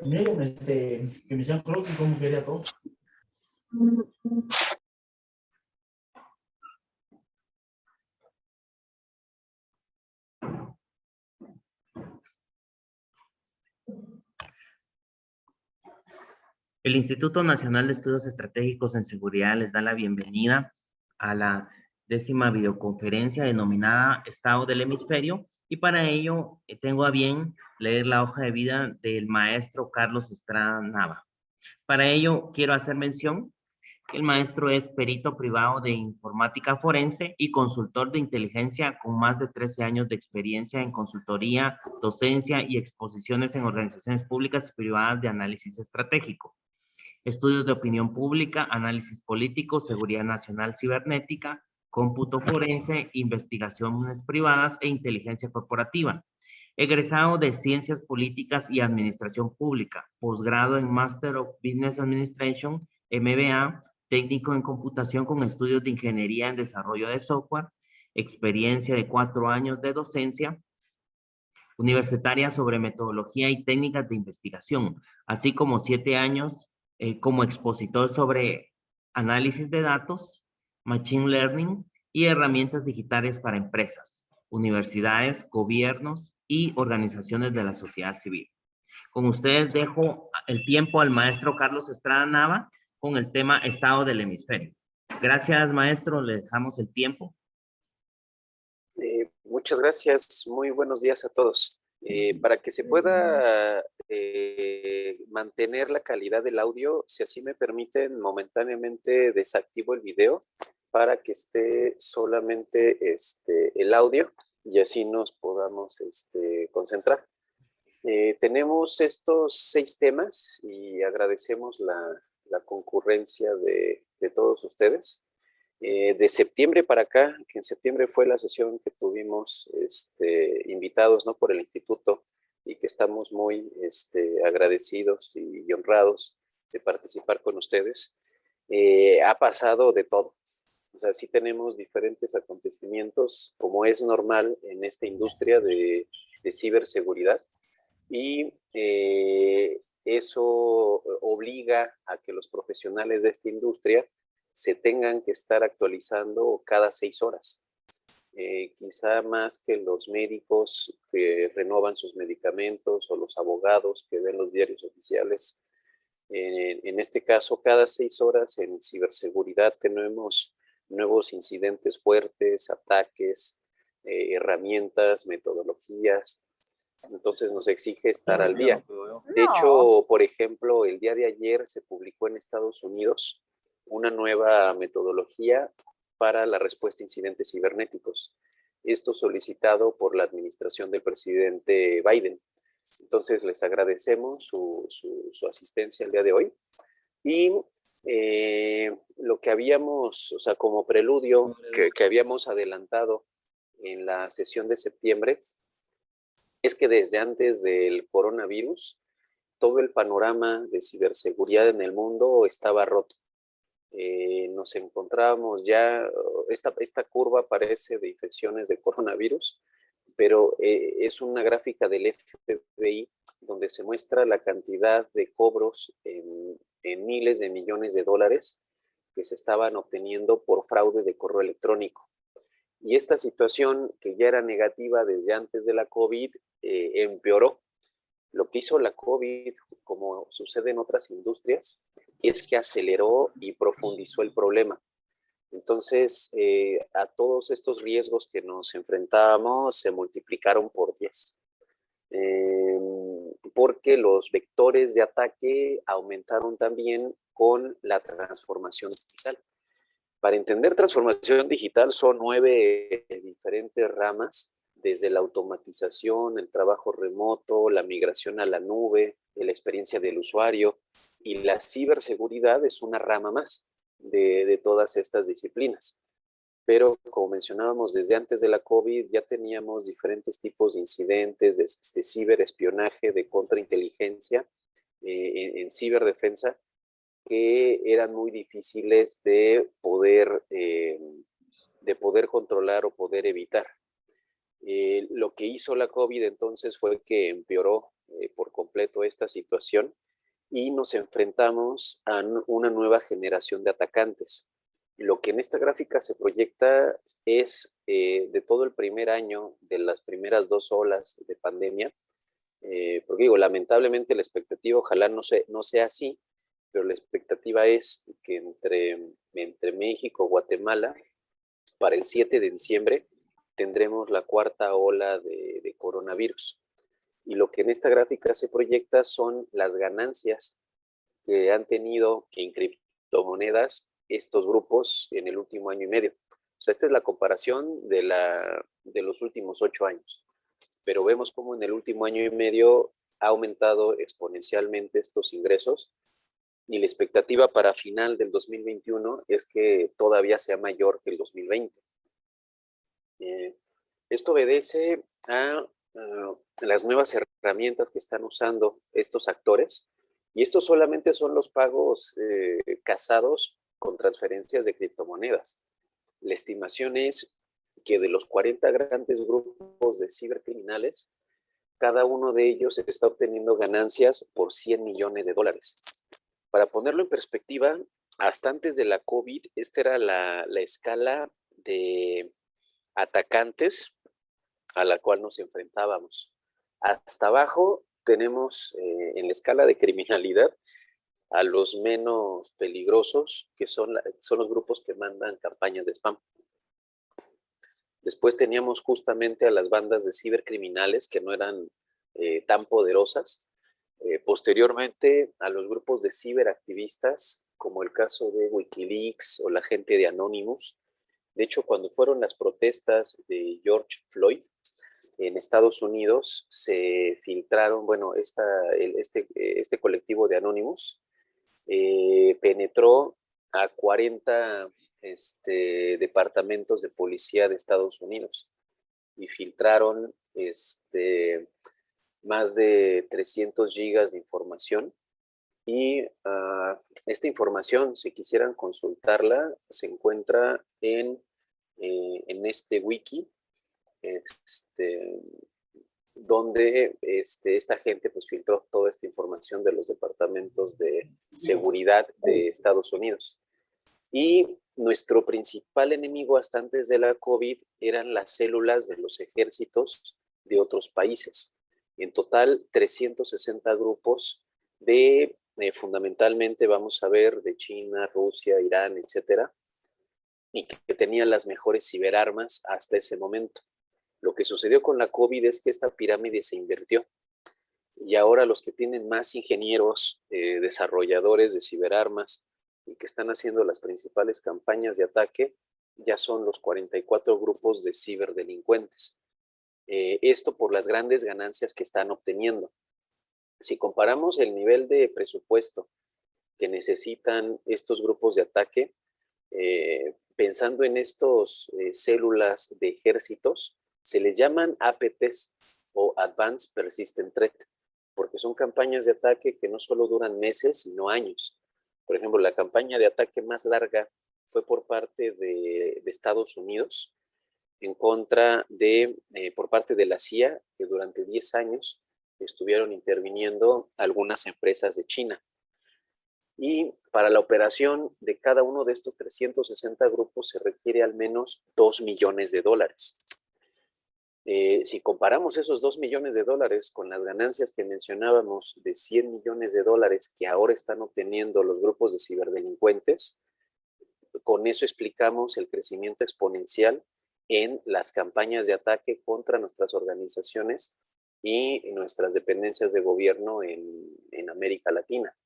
Miren, que me llaman croquis, como quería todo. El Instituto Nacional de Estudios Estratégicos en Seguridad les da la bienvenida a la 10ª videoconferencia denominada Estado del Hemisferio, y para ello tengo a bien leer la hoja de vida del maestro Carlos Estrada Nava. Para ello quiero hacer mención que el maestro es perito privado de informática forense y consultor de inteligencia con más de 13 años de experiencia en consultoría, docencia y exposiciones en organizaciones públicas y privadas de análisis estratégico, estudios de opinión pública, análisis político, seguridad nacional cibernética, cómputo forense, investigaciones privadas e inteligencia corporativa. Egresado de Ciencias Políticas y Administración Pública, posgrado en Master of Business Administration, MBA, técnico en computación con estudios de ingeniería en desarrollo de software, experiencia de 4 años de docencia universitaria sobre metodología y técnicas de investigación, así como 7 años como expositor sobre análisis de datos, machine learning y herramientas digitales para empresas, universidades, gobiernos y organizaciones de la sociedad civil. Con ustedes dejo el tiempo al maestro Carlos Estrada Nava con el tema Estado del Hemisferio. Gracias, maestro, le dejamos el tiempo. Muchas gracias, muy buenos días a todos. Para que se pueda mantener la calidad del audio, si así me permiten, momentáneamente desactivo el video para que esté solamente el audio y así nos podamos concentrar. Tenemos estos 6 temas y agradecemos la concurrencia de todos ustedes. De septiembre para acá, que en septiembre fue la sesión que tuvimos invitados, ¿no?, por el instituto, y que estamos muy agradecidos y honrados de participar con ustedes, ha pasado de todo. O sea, sí tenemos diferentes acontecimientos, como es normal en esta industria de ciberseguridad, y eso obliga a que los profesionales de esta industria se tengan que estar actualizando cada 6 horas. Quizá más que los médicos que renovan sus medicamentos o los abogados que ven los diarios oficiales. En este caso, cada 6 horas en ciberseguridad tenemos nuevos incidentes fuertes, ataques, herramientas, metodologías. Entonces nos exige estar al día. De hecho, por ejemplo, el día de ayer se publicó en Estados Unidos una nueva metodología para la respuesta a incidentes cibernéticos. Esto solicitado por la administración del presidente Biden. Entonces, les agradecemos su asistencia el día de hoy. Y lo que habíamos, o sea, como preludio que habíamos adelantado en la sesión de septiembre, es que desde antes del coronavirus, todo el panorama de ciberseguridad en el mundo estaba roto. Nos encontrábamos ya, esta curva parece de infecciones de coronavirus, pero es una gráfica del FBI donde se muestra la cantidad de cobros en miles de millones de dólares que se estaban obteniendo por fraude de correo electrónico. Y esta situación, que ya era negativa desde antes de la COVID, empeoró. Lo que hizo la COVID, como sucede en otras industrias, es que aceleró y profundizó el problema. Entonces, a todos estos riesgos que nos enfrentábamos se multiplicaron por 10. Porque los vectores de ataque aumentaron también con la transformación digital. Para entender transformación digital son 9 diferentes ramas, desde la automatización, el trabajo remoto, la migración a la nube, la experiencia del usuario, y la ciberseguridad es una rama más de todas estas disciplinas. Pero como mencionábamos, desde antes de la COVID ya teníamos diferentes tipos de incidentes, de ciberespionaje, de contrainteligencia, en ciberdefensa, que eran muy difíciles de poder controlar o poder evitar. Lo que hizo la COVID entonces fue que empeoró por completo esta situación y nos enfrentamos a una nueva generación de atacantes. Lo que en esta gráfica se proyecta es de todo el primer año, de las primeras 2 olas de pandemia, porque digo, lamentablemente la expectativa, ojalá no sea así, pero la expectativa es que entre México y Guatemala, para el 7 de diciembre, tendremos la 4ª ola de coronavirus. Y lo que en esta gráfica se proyecta son las ganancias que han tenido en criptomonedas estos grupos en el último año y medio. O sea, esta es la comparación de los últimos 8 años. Pero vemos cómo en el último año y medio ha aumentado exponencialmente estos ingresos y la expectativa para final del 2021 es que todavía sea mayor que el 2020. Esto obedece a las nuevas herramientas que están usando estos actores, y estos solamente son los pagos casados con transferencias de criptomonedas. La estimación es que de los 40 grandes grupos de cibercriminales, cada uno de ellos está obteniendo ganancias por $100 millones. Para ponerlo en perspectiva, hasta antes de la COVID, esta era la escala de atacantes a la cual nos enfrentábamos. Hasta abajo tenemos en la escala de criminalidad a los menos peligrosos, que son los grupos que mandan campañas de spam. Después teníamos justamente a las bandas de cibercriminales que no eran tan poderosas. Posteriormente a los grupos de ciberactivistas, como el caso de Wikileaks o la gente de Anonymous. De hecho, cuando fueron las protestas de George Floyd en Estados Unidos, se filtraron, bueno, este colectivo de Anonymous penetró a 40 departamentos de policía de Estados Unidos y filtraron más de 300 gigas de información. Y esta información, si quisieran consultarla, se encuentra en este wiki, donde esta gente pues filtró toda esta información de los departamentos de seguridad de Estados Unidos. Y nuestro principal enemigo hasta antes de la COVID eran las células de los ejércitos de otros países. En total, 360 grupos de fundamentalmente, vamos a ver, de China, Rusia, Irán, etcétera, y que tenían las mejores ciberarmas hasta ese momento. Lo que sucedió con la COVID es que esta pirámide se invirtió y ahora los que tienen más ingenieros, desarrolladores de ciberarmas y que están haciendo las principales campañas de ataque ya son los 44 grupos de ciberdelincuentes. Esto por las grandes ganancias que están obteniendo. Si comparamos el nivel de presupuesto que necesitan estos grupos de ataque, pensando en estos células de ejércitos, se les llaman APTs o Advanced Persistent Threat, porque son campañas de ataque que no solo duran meses, sino años. Por ejemplo, la campaña de ataque más larga fue por parte de Estados Unidos, en contra por parte de la CIA, que durante 10 años estuvieron interviniendo algunas empresas de China. Y para la operación de cada uno de estos 360 grupos se requiere al menos $2 millones. Si comparamos esos $2 millones con las ganancias que mencionábamos de $100 millones que ahora están obteniendo los grupos de ciberdelincuentes, con eso explicamos el crecimiento exponencial en las campañas de ataque contra nuestras organizaciones y nuestras dependencias de gobierno en América Latina.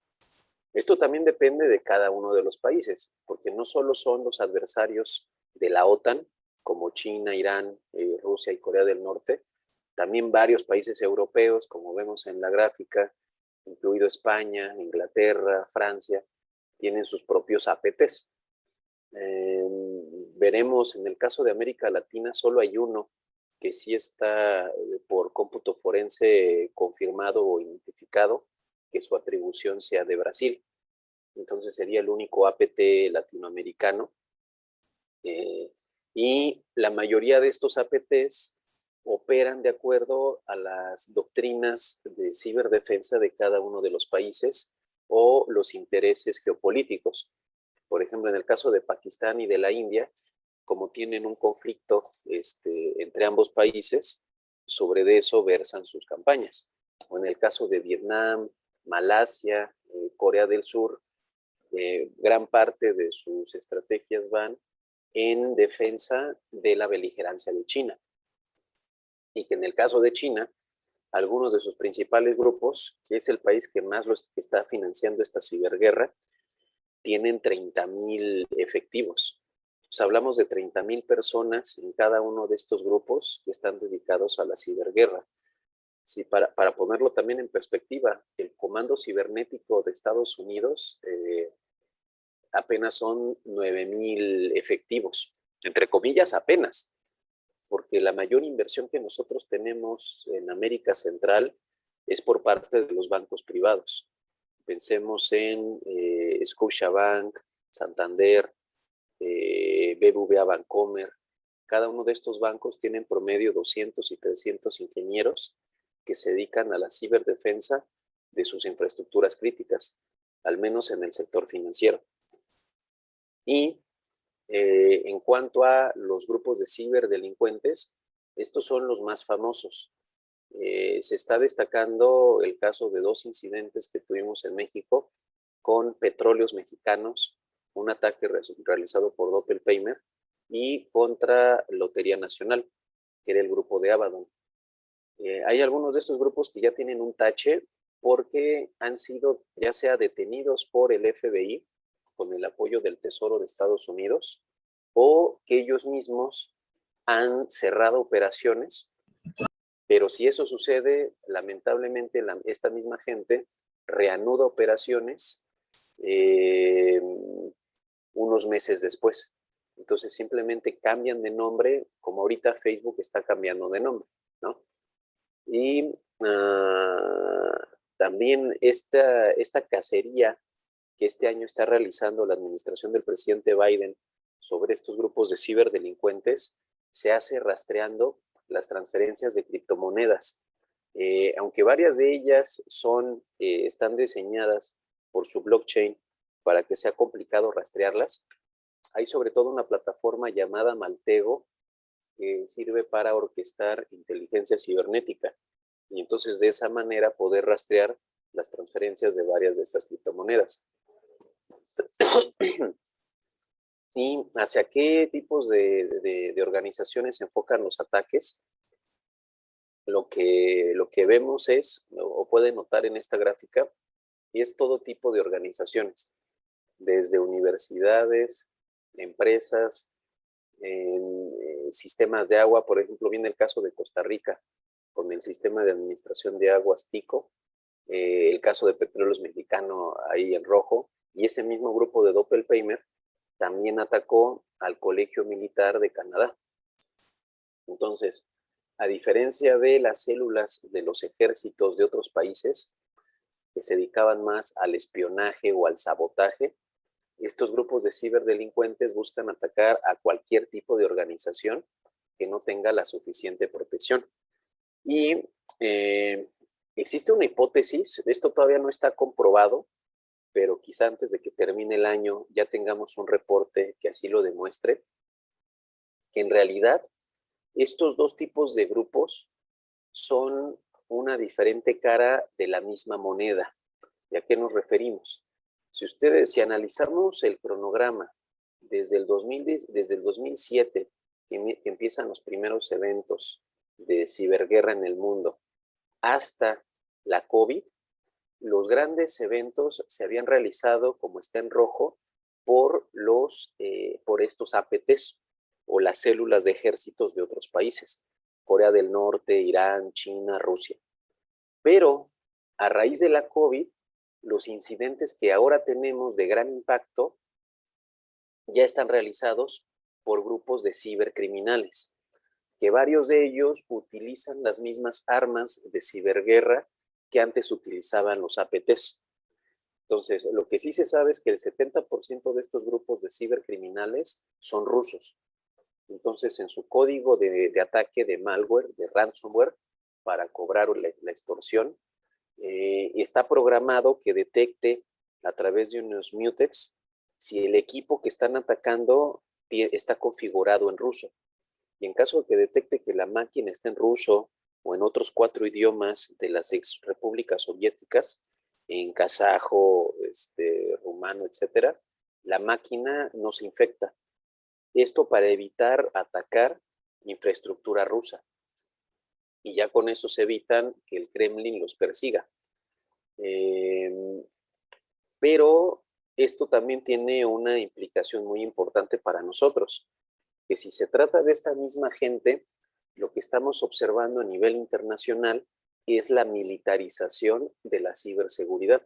Esto también depende de cada uno de los países, porque no solo son los adversarios de la OTAN, como China, Irán, Rusia y Corea del Norte, también varios países europeos, como vemos en la gráfica, incluido España, Inglaterra, Francia, tienen sus propios APTs. Veremos en el caso de América Latina, solo hay uno que sí está por cómputo forense confirmado o identificado, que su atribución sea de Brasil. Entonces sería el único APT latinoamericano. Y la mayoría de estos APTs operan de acuerdo a las doctrinas de ciberdefensa de cada uno de los países o los intereses geopolíticos. Por ejemplo, en el caso de Pakistán y de la India, como tienen un conflicto entre ambos países, sobre eso versan sus campañas. O en el caso de Vietnam, Malasia, Corea del Sur, gran parte de sus estrategias van en defensa de la beligerancia de China. Y que en el caso de China, algunos de sus principales grupos, que es el país que más está financiando esta ciberguerra, tienen 30,000 efectivos. Pues hablamos de 30,000 personas en cada uno de estos grupos que están dedicados a la ciberguerra. Sí, para ponerlo también en perspectiva, el Comando Cibernético de Estados Unidos apenas son 9,000 efectivos, entre comillas apenas, porque la mayor inversión que nosotros tenemos en América Central es por parte de los bancos privados. Pensemos en Scotiabank, Santander, BBVA Bancomer. Cada uno de estos bancos tienen promedio 200 y 300 ingenieros que se dedican a la ciberdefensa de sus infraestructuras críticas, al menos en el sector financiero. Y en cuanto a los grupos de ciberdelincuentes, estos son los más famosos. Se está destacando el caso de 2 incidentes que tuvimos en México con Petróleos Mexicanos, un ataque realizado por Doppelpaymer, y contra Lotería Nacional, que era el grupo de Abaddon. Hay algunos de estos grupos que ya tienen un tache porque han sido ya sea detenidos por el FBI con el apoyo del Tesoro de Estados Unidos, o que ellos mismos han cerrado operaciones. Pero si eso sucede, lamentablemente esta misma gente reanuda operaciones unos meses después. Entonces simplemente cambian de nombre, como ahorita Facebook está cambiando de nombre, ¿no? Y también esta cacería que este año está realizando la administración del presidente Biden sobre estos grupos de ciberdelincuentes se hace rastreando las transferencias de criptomonedas. Aunque varias de ellas están diseñadas por su blockchain para que sea complicado rastrearlas, hay sobre todo una plataforma llamada Maltego que sirve para orquestar inteligencia cibernética y entonces de esa manera poder rastrear las transferencias de varias de estas criptomonedas. ¿Y hacia qué tipos de organizaciones se enfocan los ataques? Lo que vemos es, o pueden notar en esta gráfica, es todo tipo de organizaciones, desde universidades, empresas, sistemas de agua. Por ejemplo, viene el caso de Costa Rica, con el sistema de administración de aguas TICO, el caso de Petróleos Mexicano ahí en rojo, y ese mismo grupo de Doppelpaymer también atacó al Colegio Militar de Canadá. Entonces, a diferencia de las células de los ejércitos de otros países que se dedicaban más al espionaje o al sabotaje, estos grupos de ciberdelincuentes buscan atacar a cualquier tipo de organización que no tenga la suficiente protección. Y existe una hipótesis, esto todavía no está comprobado, pero quizá antes de que termine el año ya tengamos un reporte que así lo demuestre, que en realidad estos dos tipos de grupos son una diferente cara de la misma moneda. ¿Y a qué nos referimos? Si analizamos el cronograma desde el 2007, que empiezan los primeros eventos de ciberguerra en el mundo, hasta la COVID, los grandes eventos se habían realizado, como está en rojo, por estos APTs o las células de ejércitos de otros países, Corea del Norte, Irán, China, Rusia. Pero a raíz de la COVID, los incidentes que ahora tenemos de gran impacto ya están realizados por grupos de cibercriminales, que varios de ellos utilizan las mismas armas de ciberguerra que antes utilizaban los APTs. Entonces, lo que sí se sabe es que el 70% de estos grupos de cibercriminales son rusos. Entonces, en su código de ataque de malware, de ransomware, para cobrar la extorsión, está programado que detecte a través de unos mutex si el equipo que están atacando está configurado en ruso. Y en caso de que detecte que la máquina está en ruso o en otros 4 idiomas de las ex repúblicas soviéticas, en kazajo, rumano, etcétera, la máquina no se infecta. Esto para evitar atacar infraestructura rusa. Y ya con eso se evitan que el Kremlin los persiga. Pero esto también tiene una implicación muy importante para nosotros, que si se trata de esta misma gente, lo que estamos observando a nivel internacional es la militarización de la ciberseguridad.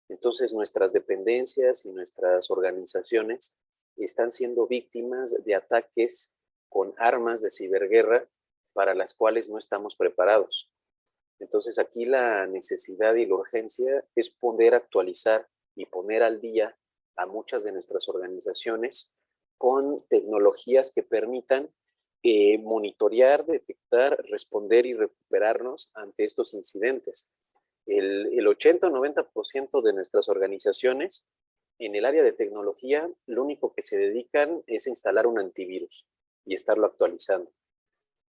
Entonces, nuestras dependencias y nuestras organizaciones están siendo víctimas de ataques con armas de ciberguerra para las cuales no estamos preparados. Entonces, aquí la necesidad y la urgencia es poder actualizar y poner al día a muchas de nuestras organizaciones con tecnologías que permitan monitorear, detectar, responder y recuperarnos ante estos incidentes. El 80 o 90% de nuestras organizaciones en el área de tecnología, lo único que se dedican es a instalar un antivirus y estarlo actualizando.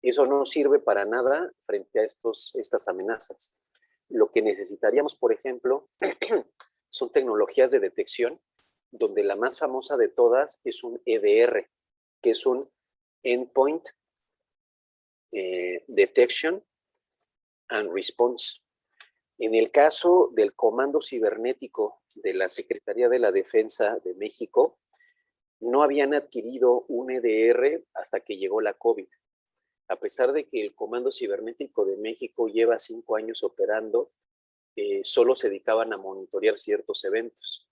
Eso no sirve para nada frente a estas amenazas. Lo que necesitaríamos, por ejemplo, son tecnologías de detección, donde la más famosa de todas es un EDR, que es un Endpoint Detection and Response. En el caso del Comando Cibernético de la Secretaría de la Defensa de México, no habían adquirido un EDR hasta que llegó la COVID. A pesar de que el Comando Cibernético de México lleva 5 años operando, solo se dedicaban a monitorear ciertos eventos.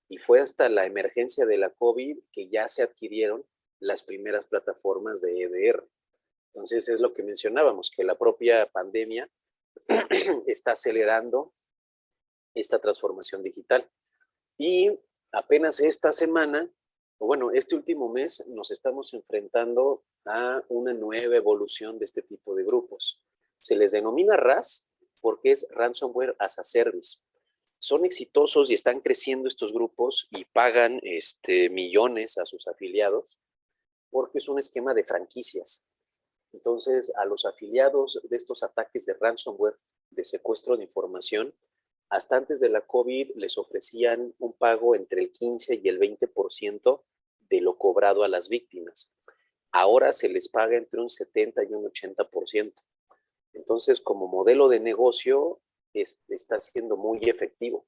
Y fue hasta la emergencia de la COVID que ya se adquirieron las primeras plataformas de EDR. Entonces es lo que mencionábamos, que la propia pandemia está acelerando esta transformación digital. Y apenas esta semana, o bueno, este último mes, nos estamos enfrentando a una nueva evolución de este tipo de grupos. Se les denomina RAS porque es Ransomware as a Service. Son exitosos y están creciendo estos grupos y pagan millones a sus afiliados porque es un esquema de franquicias. Entonces, a los afiliados de estos ataques de ransomware, de secuestro de información, hasta antes de la COVID les ofrecían un pago entre el 15 y el 20% de lo cobrado a las víctimas. Ahora se les paga entre un 70 y un 80%. Entonces, como modelo de negocio, está siendo muy efectivo.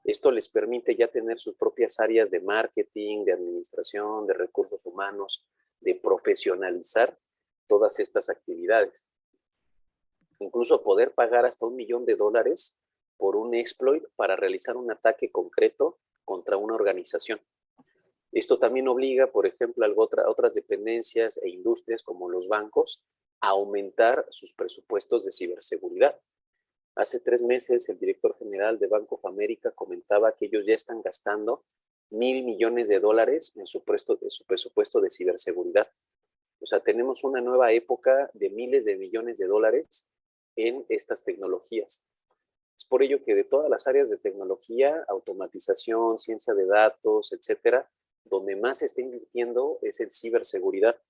Esto les permite ya tener sus propias áreas de marketing, de administración, de recursos humanos, de profesionalizar todas estas actividades. Incluso poder pagar hasta $1 millón por un exploit para realizar un ataque concreto contra una organización. Esto también obliga, por ejemplo, a otras dependencias e industrias como los bancos a aumentar sus presupuestos de ciberseguridad. Hace 3 meses el director general de Bank of America comentaba que ellos ya están gastando $1,000 millones en su presupuesto de ciberseguridad. O sea, tenemos una nueva época de miles de millones de dólares en estas tecnologías. Es por ello que de todas las áreas de tecnología, automatización, ciencia de datos, etcétera, donde más se está invirtiendo es en ciberseguridad.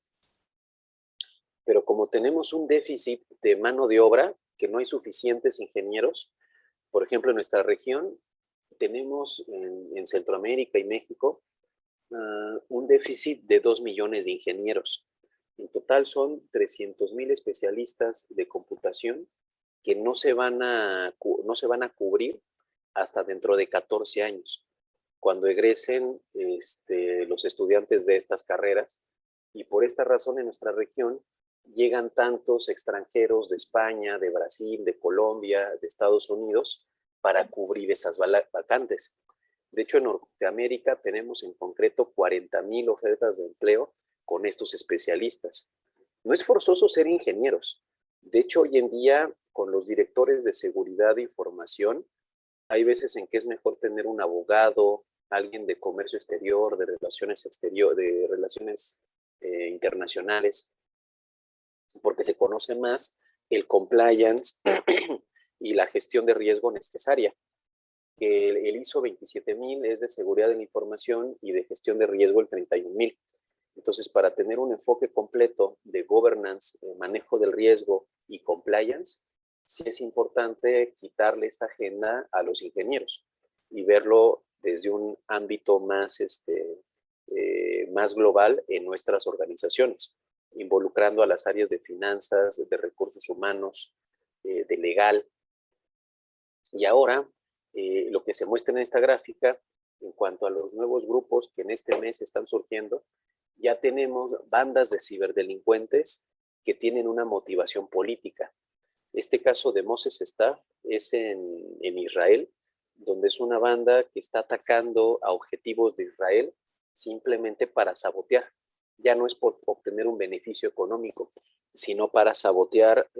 Pero como tenemos un déficit de mano de obra, que no hay suficientes ingenieros, por ejemplo, en nuestra región tenemos en Centroamérica y México un déficit de 2 millones de ingenieros. En total son 300,000 especialistas de computación que no se van a cubrir hasta dentro de 14 años, cuando egresen los estudiantes de estas carreras. Y por esta razón en nuestra región llegan tantos extranjeros de España, de Brasil, de Colombia, de Estados Unidos, para cubrir esas vacantes. De hecho, en Norteamérica tenemos en concreto 40,000 ofertas de empleo con estos especialistas. No es forzoso ser ingenieros. De hecho, hoy en día, con los directores de seguridad de información, hay veces en que es mejor tener un abogado, alguien de comercio exterior, de relaciones internacionales, porque se conoce más el compliance y la gestión de riesgo necesaria. Que el ISO 27000 es de seguridad de la información y de gestión de riesgo el 31000. Entonces, para tener un enfoque completo de governance, manejo del riesgo y compliance, sí es importante quitarle esta agenda a los ingenieros y verlo desde un ámbito más, más global en nuestras organizaciones, involucrando a las áreas de finanzas, de recursos humanos, de legal. Y ahora, lo que se muestra en esta gráfica, en cuanto a los nuevos grupos que en este mes están surgiendo, ya tenemos bandas de ciberdelincuentes que tienen una motivación política. Este caso de Moses Staff es en Israel, donde es una banda que está atacando a objetivos de Israel simplemente para sabotear. Ya no es por obtener un beneficio económico, sino para sabotear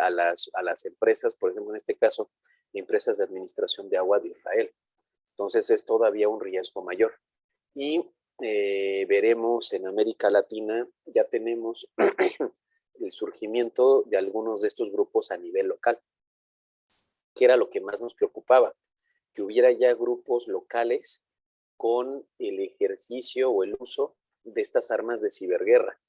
a las empresas, por ejemplo, en este caso, empresas de administración de agua de Israel. Entonces es todavía un riesgo mayor. Y veremos en América Latina, ya tenemos el surgimiento de algunos de estos grupos a nivel local, que era lo que más nos preocupaba, que hubiera ya grupos locales con el ejercicio o el uso de estas armas de ciberguerra.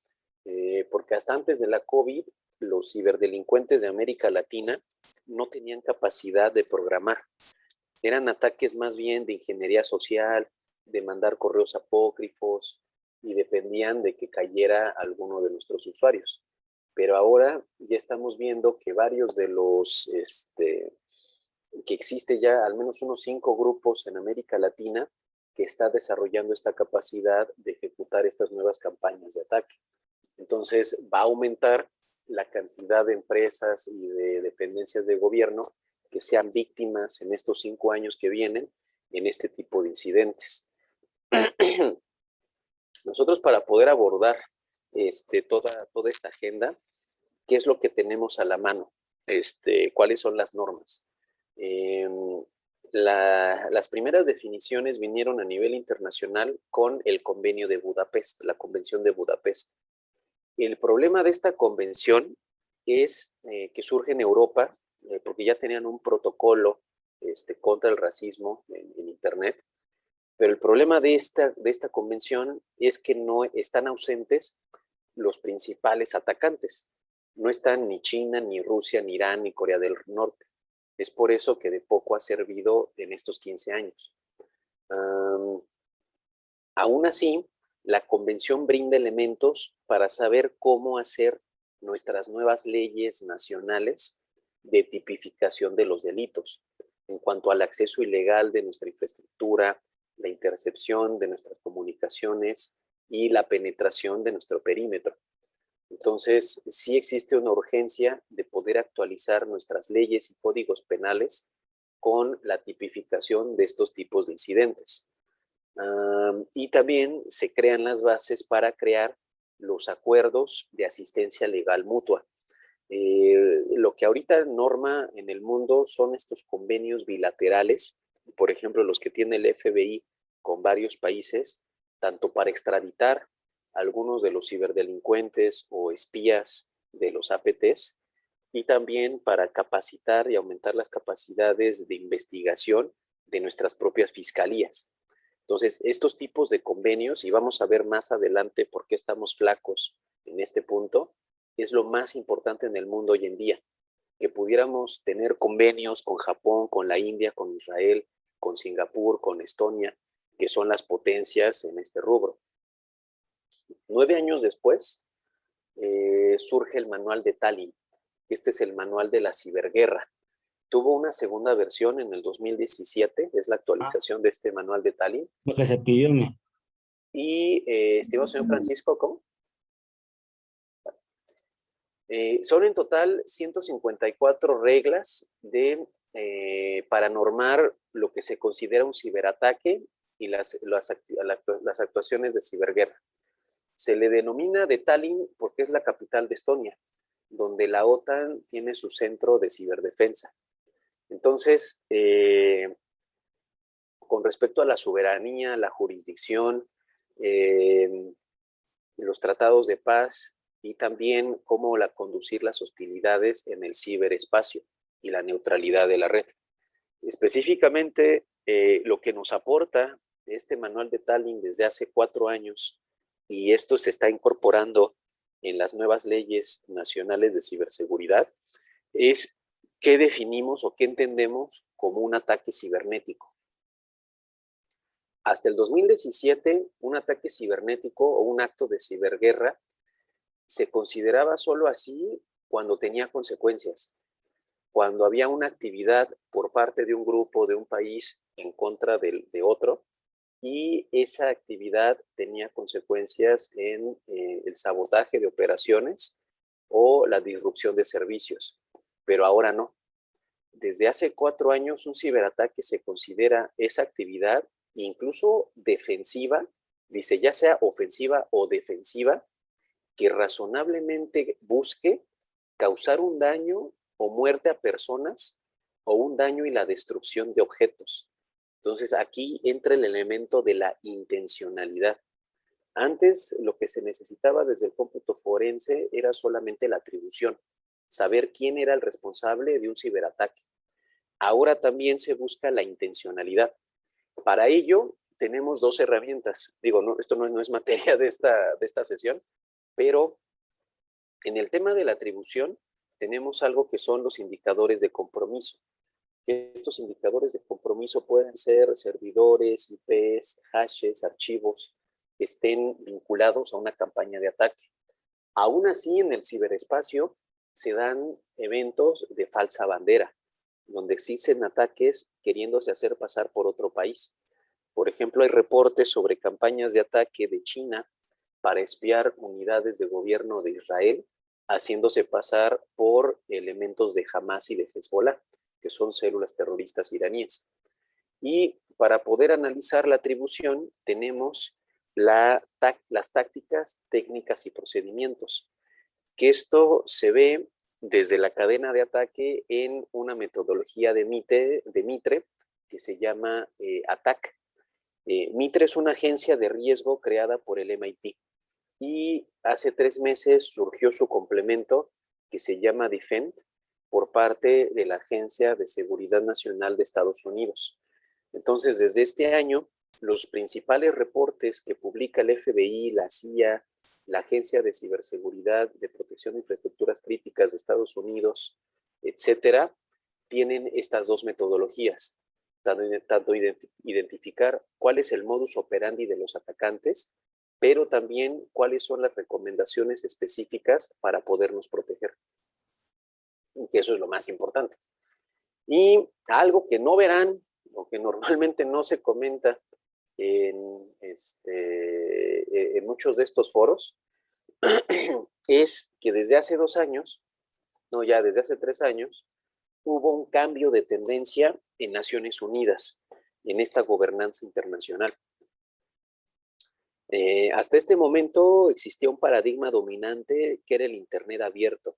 Porque hasta antes de la COVID, los ciberdelincuentes de América Latina no tenían capacidad de programar. Eran ataques más bien de ingeniería social, de mandar correos apócrifos, y dependían de que cayera alguno de nuestros usuarios. Pero ahora ya estamos viendo que varios de los, que existe ya al menos unos 5 grupos en América Latina que está desarrollando esta capacidad de ejecutar estas nuevas campañas de ataque. Entonces va a aumentar la cantidad de empresas y de dependencias de gobierno que sean víctimas en estos 5 años que vienen en este tipo de incidentes. Nosotros, para poder abordar toda esta agenda, ¿qué es lo que tenemos a la mano? ¿Cuáles son las normas? Las primeras definiciones vinieron a nivel internacional con el convenio de Budapest, la Convención de Budapest. El problema de esta convención es que surge en Europa, porque ya tenían un protocolo contra el racismo en Internet, pero el problema de esta convención es que no están ausentes los principales atacantes. No están ni China, ni Rusia, ni Irán, ni Corea del Norte. Es por eso que de poco ha servido en estos 15 años. Aún así, la convención brinda elementos para saber cómo hacer nuestras nuevas leyes nacionales de tipificación de los delitos en cuanto al acceso ilegal de nuestra infraestructura, la intercepción de nuestras comunicaciones y la penetración de nuestro perímetro. Entonces, sí existe una urgencia de poder actualizar nuestras leyes y códigos penales con la tipificación de estos tipos de incidentes. Y también se crean las bases para crear los acuerdos de asistencia legal mutua. Lo que ahorita norma en el mundo son estos convenios bilaterales, por ejemplo, los que tiene el FBI con varios países, tanto para extraditar a algunos de los ciberdelincuentes o espías de los APTs, y también para capacitar y aumentar las capacidades de investigación de nuestras propias fiscalías. Entonces, estos tipos de convenios, y vamos a ver más adelante por qué estamos flacos en este punto, es lo más importante en el mundo hoy en día, que pudiéramos tener convenios con Japón, con la India, con Israel, con Singapur, con Estonia, que son las potencias en este rubro. 9 años después, surge el manual de Tallinn. Este es el manual de la ciberguerra. Tuvo una segunda versión en el 2017, es la actualización de este manual de Tallinn. Lo que se pidió, Y, estimado señor Francisco, ¿cómo? Son en total 154 reglas para normar lo que se considera un ciberataque y las actuaciones de ciberguerra. Se le denomina de Tallinn porque es la capital de Estonia, donde la OTAN tiene su centro de ciberdefensa. Entonces, con respecto a la soberanía, la jurisdicción, los tratados de paz y también cómo conducir las hostilidades en el ciberespacio y la neutralidad de la red. Específicamente, lo que nos aporta este manual de Tallinn desde hace 4 años, y esto se está incorporando en las nuevas leyes nacionales de ciberseguridad, es qué definimos o qué entendemos como un ataque cibernético. Hasta el 2017, un ataque cibernético o un acto de ciberguerra se consideraba solo así cuando tenía consecuencias, cuando había una actividad por parte de un grupo, de un país en contra de otro, y esa actividad tenía consecuencias en el sabotaje de operaciones o la disrupción de servicios. Pero ahora no. Desde hace 4 años un ciberataque se considera esa actividad incluso defensiva, dice ya sea ofensiva o defensiva, que razonablemente busque causar un daño o muerte a personas o un daño y la destrucción de objetos. Entonces aquí entra el elemento de la intencionalidad. Antes lo que se necesitaba desde el cómputo forense era solamente la atribución, saber quién era el responsable de un ciberataque. Ahora también se busca la intencionalidad. Para ello tenemos 2 herramientas. Digo, no, esto no es materia de esta sesión, pero en el tema de la atribución tenemos algo que son los indicadores de compromiso. Estos indicadores de compromiso pueden ser servidores, IPs, hashes, archivos que estén vinculados a una campaña de ataque. Aún así, en el ciberespacio se dan eventos de falsa bandera, donde existen ataques queriéndose hacer pasar por otro país. Por ejemplo, hay reportes sobre campañas de ataque de China para espiar unidades de gobierno de Israel, haciéndose pasar por elementos de Hamas y de Hezbollah, que son células terroristas iraníes. Y para poder analizar la atribución, tenemos las tácticas, técnicas y procedimientos, que esto se ve desde la cadena de ataque en una metodología de Mitre que se llama ATAC. Mitre es una agencia de riesgo creada por el MIT y hace 3 meses surgió su complemento que se llama DEFEND por parte de la Agencia de Seguridad Nacional de Estados Unidos. Entonces, desde este año, los principales reportes que publica el FBI, la CIA, la Agencia de Ciberseguridad de Protección de Infraestructuras Críticas de Estados Unidos, etcétera, tienen estas 2 metodologías. Tanto identificar cuál es el modus operandi de los atacantes, pero también cuáles son las recomendaciones específicas para podernos proteger. Y que eso es lo más importante. Y algo que no verán, o que normalmente no se comenta en muchos de estos foros, es que desde hace 2 años, no, ya desde hace 3 años, hubo un cambio de tendencia en Naciones Unidas, en esta gobernanza internacional. Hasta este momento existía un paradigma dominante que era el Internet abierto,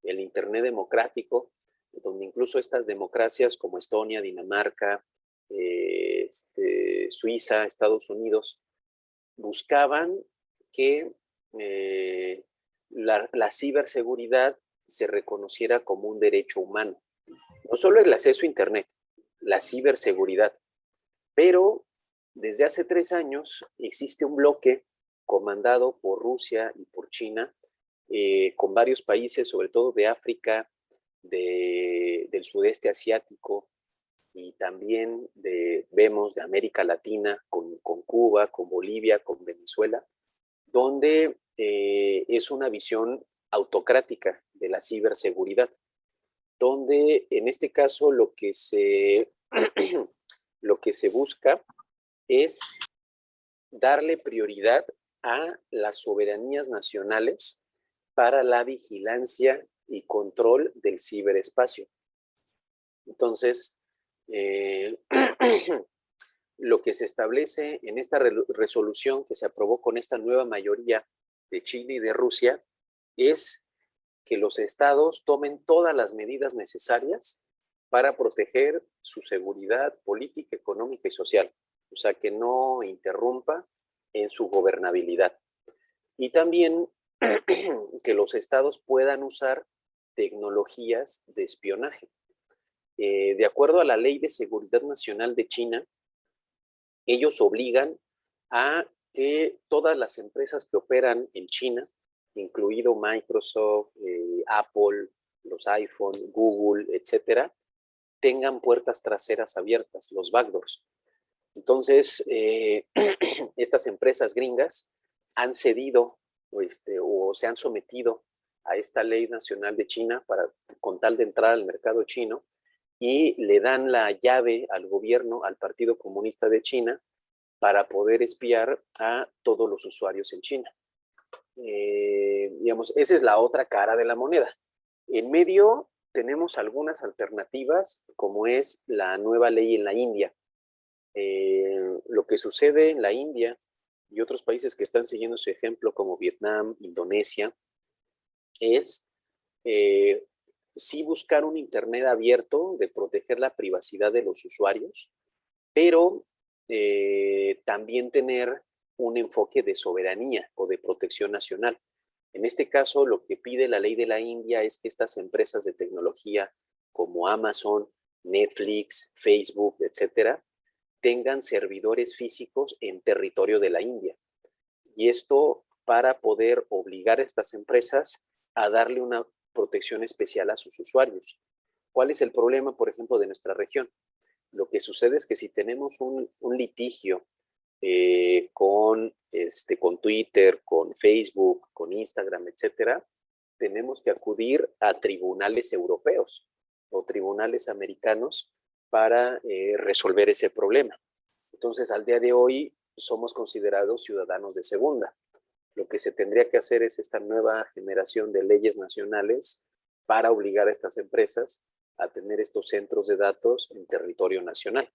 el Internet democrático, donde incluso estas democracias como Estonia, Dinamarca, Suiza, Estados Unidos, buscaban que la ciberseguridad se reconociera como un derecho humano. No solo el acceso a Internet, la ciberseguridad. Pero desde hace 3 años existe un bloque comandado por Rusia y por China, con varios países, sobre todo de África, del sudeste asiático y también vemos de América Latina, con Cuba, con Bolivia, con Venezuela, donde es una visión autocrática de la ciberseguridad, donde en este caso lo que se busca es darle prioridad a las soberanías nacionales para la vigilancia y control del ciberespacio. Entonces, lo que se establece en esta resolución que se aprobó con esta nueva mayoría de China y de Rusia es que los estados tomen todas las medidas necesarias para proteger su seguridad política, económica y social, o sea, que no interrumpa en su gobernabilidad. Y también que los estados puedan usar tecnologías de espionaje. De acuerdo a la Ley de Seguridad Nacional de China, ellos obligan a que todas las empresas que operan en China, incluido Microsoft, Apple, los iPhone, Google, etcétera, tengan puertas traseras abiertas, los backdoors. Entonces, estas empresas gringas han cedido o se han sometido a esta ley nacional de China con tal de entrar al mercado chino, y le dan la llave al gobierno, al Partido Comunista de China, para poder espiar a todos los usuarios en China. Digamos, esa es la otra cara de la moneda. En medio tenemos algunas alternativas, como es la nueva ley en la India. Lo que sucede en la India y otros países que están siguiendo su ejemplo, como Vietnam, Indonesia, es sí buscar un internet abierto, de proteger la privacidad de los usuarios, pero también tener un enfoque de soberanía o de protección nacional. En este caso, lo que pide la ley de la India es que estas empresas de tecnología como Amazon, Netflix, Facebook, etcétera, tengan servidores físicos en territorio de la India. Y esto para poder obligar a estas empresas a darle una protección especial a sus usuarios. ¿Cuál es el problema, por ejemplo, de nuestra región? Lo que sucede es que si tenemos un litigio con Twitter, con Facebook, con Instagram, etcétera, tenemos que acudir a tribunales europeos o tribunales americanos para resolver ese problema. Entonces, al día de hoy, somos considerados ciudadanos de segunda. Lo que se tendría que hacer es esta nueva generación de leyes nacionales para obligar a estas empresas a tener estos centros de datos en territorio nacional.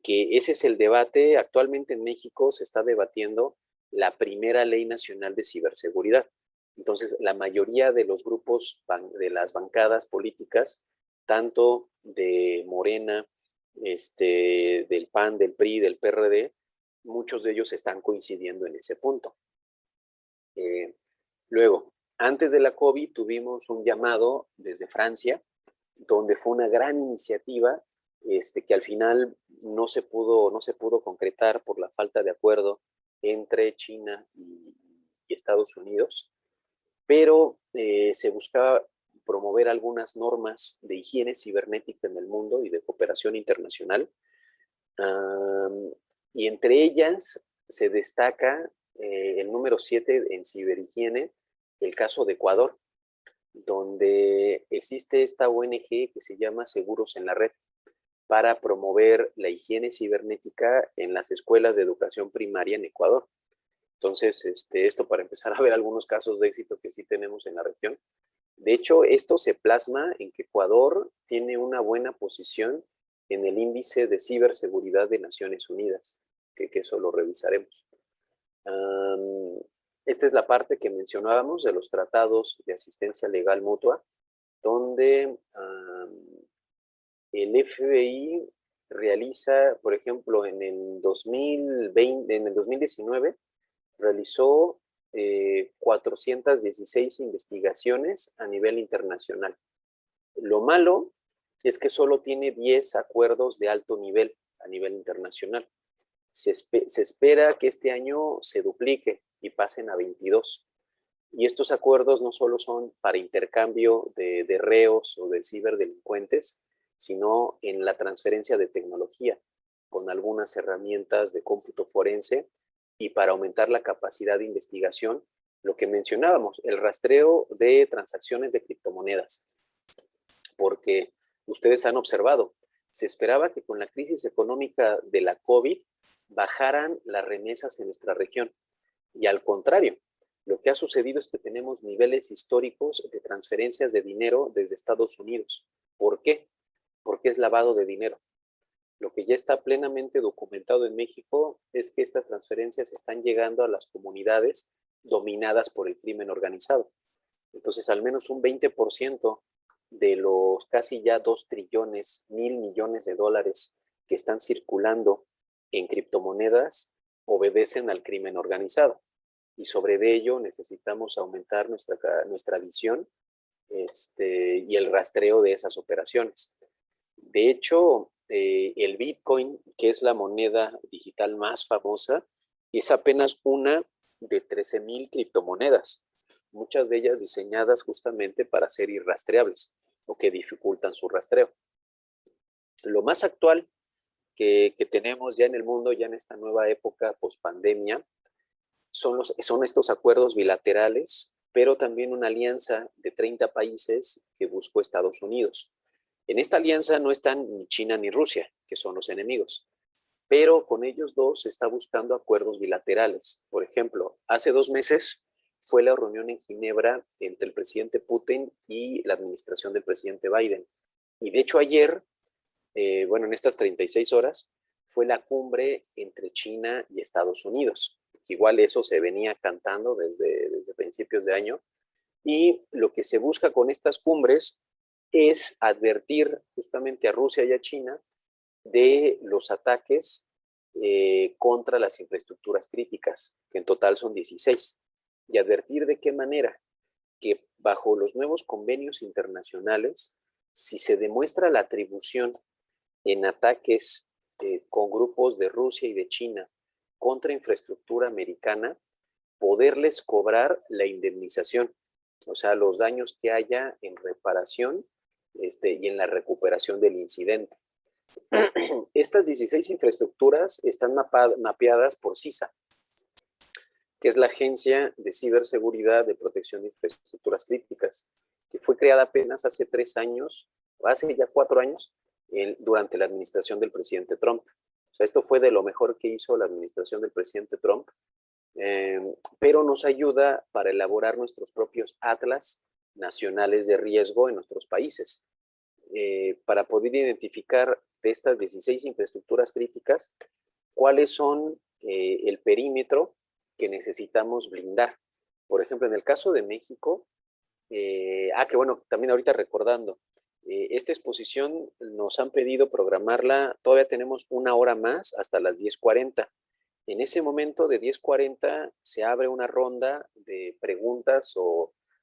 Que ese es el debate. Actualmente en México se está debatiendo la primera ley nacional de ciberseguridad. Entonces, la mayoría de los grupos, de las bancadas políticas, tanto de Morena, del PAN, del PRI, del PRD, muchos de ellos están coincidiendo en ese punto. Luego, antes de la COVID, tuvimos un llamado desde Francia, donde fue una gran iniciativa que al final no se pudo concretar por la falta de acuerdo entre China y Estados Unidos, pero se buscaba promover algunas normas de higiene cibernética en el mundo y de cooperación internacional. Y entre ellas se destaca el número 7 en ciberhigiene, el caso de Ecuador, donde existe esta ONG que se llama Seguros en la Red, para promover la higiene cibernética en las escuelas de educación primaria en Ecuador. Entonces, esto para empezar a ver algunos casos de éxito que sí tenemos en la región. De hecho, esto se plasma en que Ecuador tiene una buena posición en el índice de ciberseguridad de Naciones Unidas, que eso lo revisaremos. Esta es la parte que mencionábamos de los tratados de asistencia legal mutua, donde el FBI realiza, por ejemplo, en el 2019, realizó 416 investigaciones a nivel internacional. Lo malo es que solo tiene 10 acuerdos de alto nivel a nivel internacional. Se espera que este año se duplique y pasen a 22. Y estos acuerdos no solo son para intercambio de reos o de ciberdelincuentes, sino en la transferencia de tecnología con algunas herramientas de cómputo forense, y para aumentar la capacidad de investigación, lo que mencionábamos, el rastreo de transacciones de criptomonedas. Porque ustedes han observado, se esperaba que con la crisis económica de la COVID bajaran las remesas en nuestra región. Y al contrario, lo que ha sucedido es que tenemos niveles históricos de transferencias de dinero desde Estados Unidos. ¿Por qué? Porque es lavado de dinero. Lo que ya está plenamente documentado en México es que estas transferencias están llegando a las comunidades dominadas por el crimen organizado. Entonces, al menos un 20% de los casi ya 2 trillones, 1,000 millones de dólares que están circulando en criptomonedas obedecen al crimen organizado. y sobre de ello necesitamos aumentar nuestra visión y el rastreo de esas operaciones. De hecho, el Bitcoin, que es la moneda digital más famosa, es apenas una de 13,000 criptomonedas, muchas de ellas diseñadas justamente para ser irrastreables o que dificultan su rastreo. Lo más actual que tenemos ya en el mundo, ya en esta nueva época post-pandemia, son estos acuerdos bilaterales, pero también una alianza de 30 países que buscó Estados Unidos. En esta alianza no están ni China ni Rusia, que son los enemigos, pero con ellos dos se está buscando acuerdos bilaterales. Por ejemplo, hace 2 meses fue la reunión en Ginebra entre el presidente Putin y la administración del presidente Biden. Y de hecho ayer, en estas 36 horas, fue la cumbre entre China y Estados Unidos. Igual eso se venía cantando desde principios de año. Y lo que se busca con estas cumbres es advertir justamente a Rusia y a China de los ataques contra las infraestructuras críticas, que en total son 16, y advertir de qué manera que bajo los nuevos convenios internacionales, si se demuestra la atribución en ataques con grupos de Rusia y de China contra infraestructura americana, poderles cobrar la indemnización, o sea, los daños que haya en reparación y en la recuperación del incidente. Estas 16 infraestructuras están mapeadas por CISA, que es la Agencia de Ciberseguridad de Protección de Infraestructuras Críticas, que fue creada apenas hace 3 años, o hace ya 4 años, durante la administración del presidente Trump. O sea, esto fue de lo mejor que hizo la administración del presidente Trump, pero nos ayuda para elaborar nuestros propios atlas nacionales de riesgo en nuestros países, para poder identificar de estas 16 infraestructuras críticas cuáles son el perímetro que necesitamos blindar. Por ejemplo, en el caso de México, que bueno, también ahorita recordando, esta exposición nos han pedido programarla, todavía tenemos 1 hora más hasta las 10:40. En ese momento de 10:40 se abre una ronda de preguntas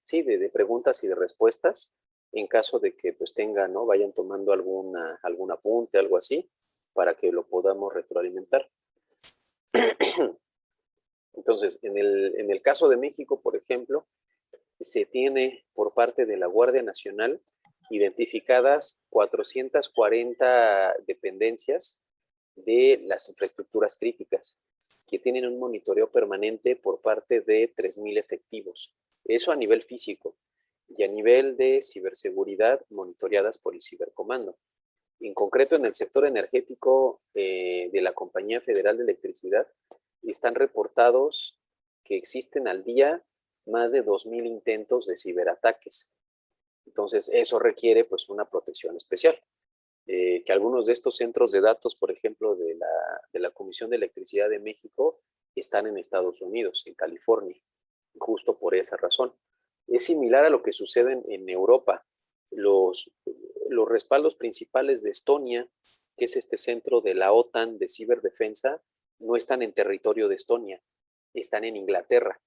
de preguntas y de respuestas, en caso de que pues tengan, ¿no? Vayan tomando algún apunte, algo así, para que lo podamos retroalimentar. Entonces, en el caso de México, por ejemplo, se tiene por parte de la Guardia Nacional identificadas 440 dependencias de las infraestructuras críticas, que tienen un monitoreo permanente por parte de 3,000 efectivos. Eso a nivel físico. Y a nivel de ciberseguridad, monitoreadas por el Cibercomando. En concreto, en el sector energético de la Compañía Federal de Electricidad, están reportados que existen al día más de 2,000 intentos de ciberataques. Entonces, eso requiere pues una protección especial. Que algunos de estos centros de datos, por ejemplo, de la Comisión de Electricidad de México, están en Estados Unidos, en California, justo por esa razón. Es similar a lo que sucede en Europa. Los respaldos principales de Estonia, que es este centro de la OTAN de ciberdefensa, no están en territorio de Estonia, están en Inglaterra.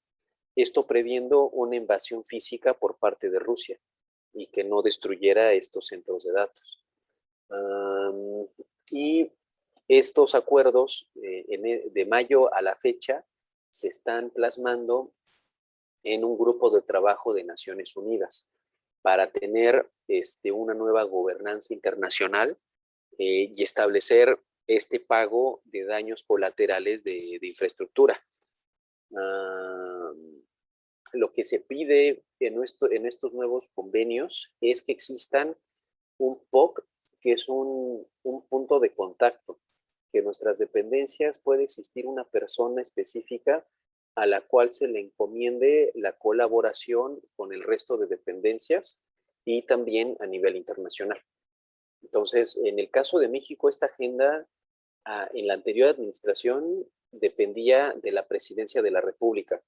Esto previendo una invasión física por parte de Rusia y que no destruyera estos centros de datos. Y estos acuerdos de mayo a la fecha se están plasmando en un grupo de trabajo de Naciones Unidas para tener una nueva gobernanza internacional y establecer este pago de daños colaterales de infraestructura. Lo que se pide en estos nuevos convenios es que existan un POC, que es un punto de contacto, que en nuestras dependencias puede existir una persona específica a la cual se le encomiende la colaboración con el resto de dependencias y también a nivel internacional. Entonces, en el caso de México, esta agenda en la anterior administración dependía de la Presidencia de la República,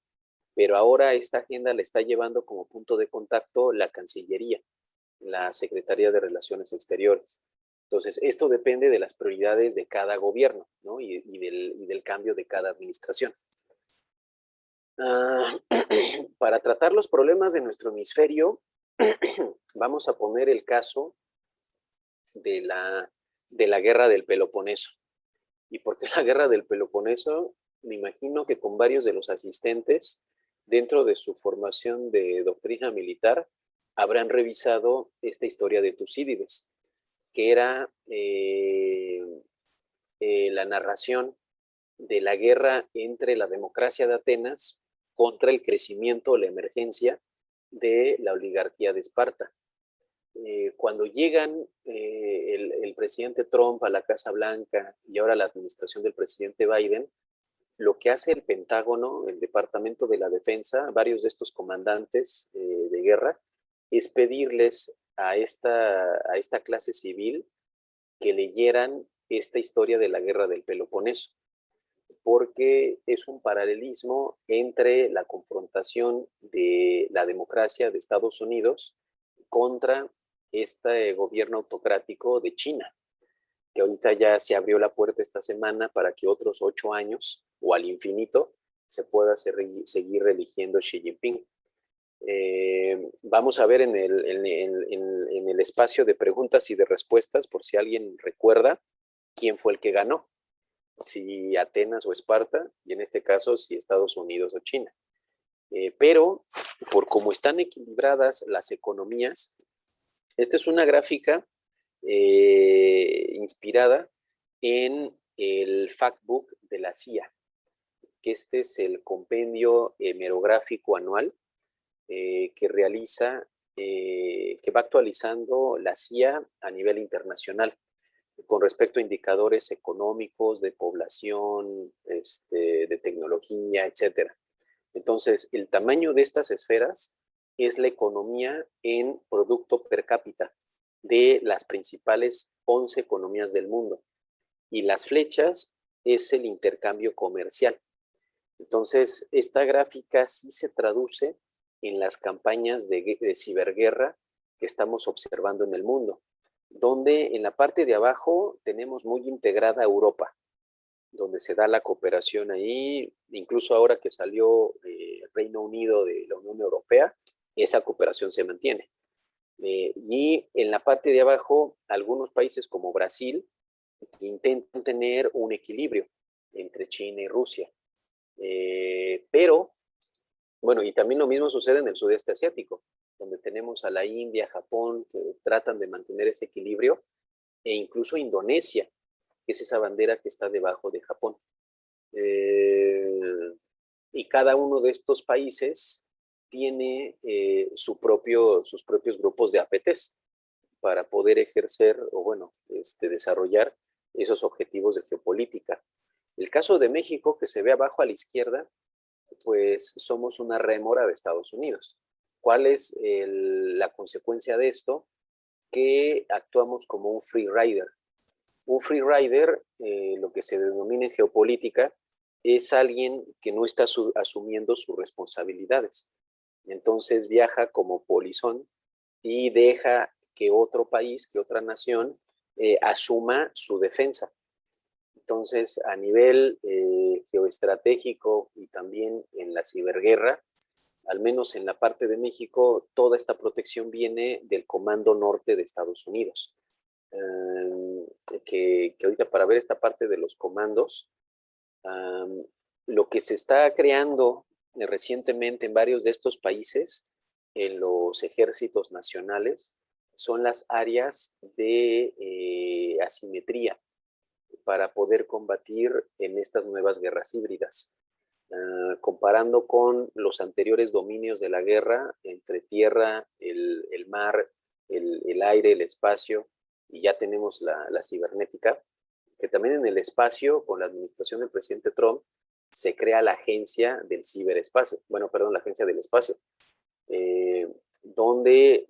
pero ahora esta agenda la está llevando como punto de contacto la Cancillería, la Secretaría de Relaciones Exteriores. Entonces, esto depende de las prioridades de cada gobierno, ¿no? y del cambio de cada administración. Para tratar los problemas de nuestro hemisferio, vamos a poner el caso de la guerra del Peloponeso. ¿Y por qué la guerra del Peloponeso? Me imagino que con varios de los asistentes, dentro de su formación de doctrina militar, habrán revisado esta historia de Tucídides, que era la narración de la guerra entre la democracia de Atenas contra el crecimiento o la emergencia de la oligarquía de Esparta. Cuando llegan el presidente Trump a la Casa Blanca y ahora la administración del presidente Biden, lo que hace el Pentágono, el Departamento de la Defensa, varios de estos comandantes de guerra, es pedirles a esta clase civil que leyeran esta historia de la guerra del Peloponeso, porque es un paralelismo entre la confrontación de la democracia de Estados Unidos contra este gobierno autocrático de China, que ahorita ya se abrió la puerta esta semana para que otros 8 años o al infinito se pueda seguir eligiendo Xi Jinping. Vamos a ver en el espacio de preguntas y de respuestas, por si alguien recuerda, quién fue el que ganó, si Atenas o Esparta, y en este caso si Estados Unidos o China. Pero por cómo están equilibradas las economías, esta es una gráfica inspirada en el Factbook de la CIA, que este es el compendio hemerográfico anual que realiza, que va actualizando la CIA a nivel internacional con respecto a indicadores económicos, de población, de tecnología, etc. Entonces, el tamaño de estas esferas es la economía en producto per cápita de las principales 11 economías del mundo. Y las flechas es el intercambio comercial. Entonces, esta gráfica sí se traduce en las campañas de ciberguerra que estamos observando en el mundo, donde en la parte de abajo tenemos muy integrada Europa, donde se da la cooperación ahí, incluso ahora que salió el Reino Unido de la Unión Europea, esa cooperación se mantiene. Y en la parte de abajo, algunos países como Brasil intentan tener un equilibrio entre China y Rusia. Pero, bueno, y también lo mismo sucede en el sudeste asiático, donde tenemos a la India, Japón, que tratan de mantener ese equilibrio, e incluso Indonesia, que es esa bandera que está debajo de Japón. Y cada uno de estos países tiene sus propios grupos de APTs para poder ejercer o, bueno, desarrollar esos objetivos de geopolítica. El caso de México, que se ve abajo a la izquierda, pues somos una rémora de Estados Unidos. ¿Cuál es la consecuencia de esto? Que actuamos como un free rider. Un free rider, lo que se denomina en geopolítica, es alguien que no está asumiendo sus responsabilidades. Entonces viaja como polizón y deja que otro país, que otra nación, asuma su defensa. Entonces, a nivel geoestratégico y también en la ciberguerra, al menos en la parte de México, toda esta protección viene del Comando Norte de Estados Unidos. Que ahorita para ver esta parte de los comandos, lo que se está creando recientemente en varios de estos países, en los ejércitos nacionales, son las áreas de asimetría para poder combatir en estas nuevas guerras híbridas. Comparando con los anteriores dominios de la guerra entre tierra, el mar, el aire, el espacio, y ya tenemos la cibernética, que también en el espacio, con la administración del presidente Trump, se crea la agencia del ciberespacio, la agencia del espacio, donde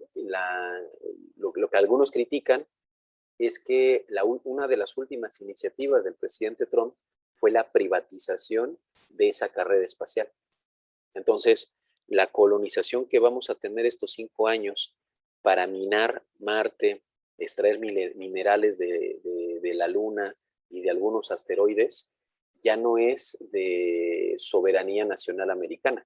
lo que algunos critican es que una de las últimas iniciativas del presidente Trump fue la privatización de esa carrera espacial. Entonces, la colonización que vamos a tener estos 5 años para minar Marte, extraer minerales de la Luna y de algunos asteroides, ya no es de soberanía nacional americana.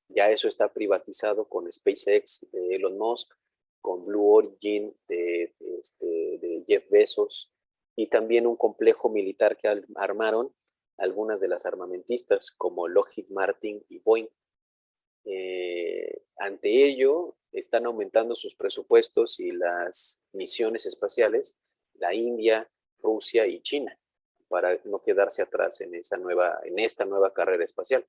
Ya eso está privatizado con SpaceX de Elon Musk, con Blue Origin de Jeff Bezos, y también un complejo militar que armaron algunas de las armamentistas como Lockheed Martin y Boeing. Ante ello, están aumentando sus presupuestos y las misiones espaciales la India, Rusia y China, para no quedarse atrás en esta nueva carrera espacial.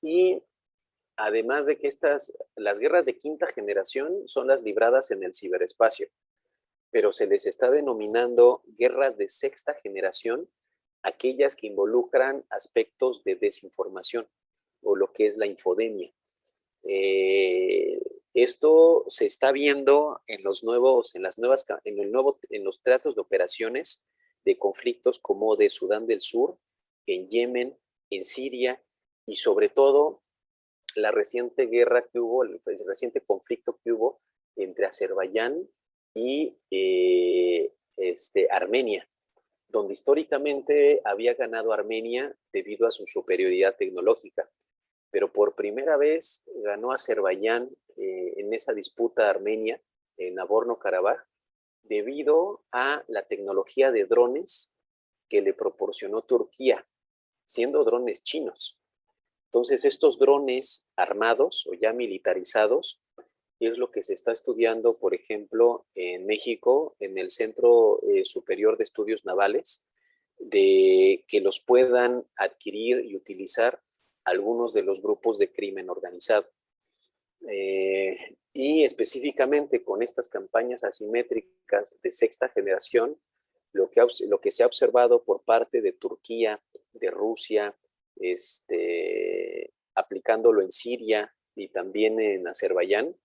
Y además de que las guerras de quinta generación son las libradas en el ciberespacio, pero se les está denominando guerras de sexta generación, aquellas que involucran aspectos de desinformación o lo que es la infodemia. Esto se está viendo en los tratos de operaciones de conflictos como de Sudán del Sur, en Yemen, en Siria, y sobre todo la reciente guerra que hubo, el reciente conflicto que hubo entre Azerbaiyán y Armenia, donde históricamente había ganado Armenia debido a su superioridad tecnológica, pero por primera vez ganó Azerbaiyán en esa disputa armenia, en Nagorno-Karabaj, debido a la tecnología de drones que le proporcionó Turquía, siendo drones chinos. Entonces, estos drones armados o ya militarizados es lo que se está estudiando, por ejemplo, en México, en el Centro Superior de Estudios Navales, de que los puedan adquirir y utilizar algunos de los grupos de crimen organizado. Y específicamente con estas campañas asimétricas de sexta generación, lo que se ha observado por parte de Turquía, de Rusia, aplicándolo en Siria y también en Azerbaiyán,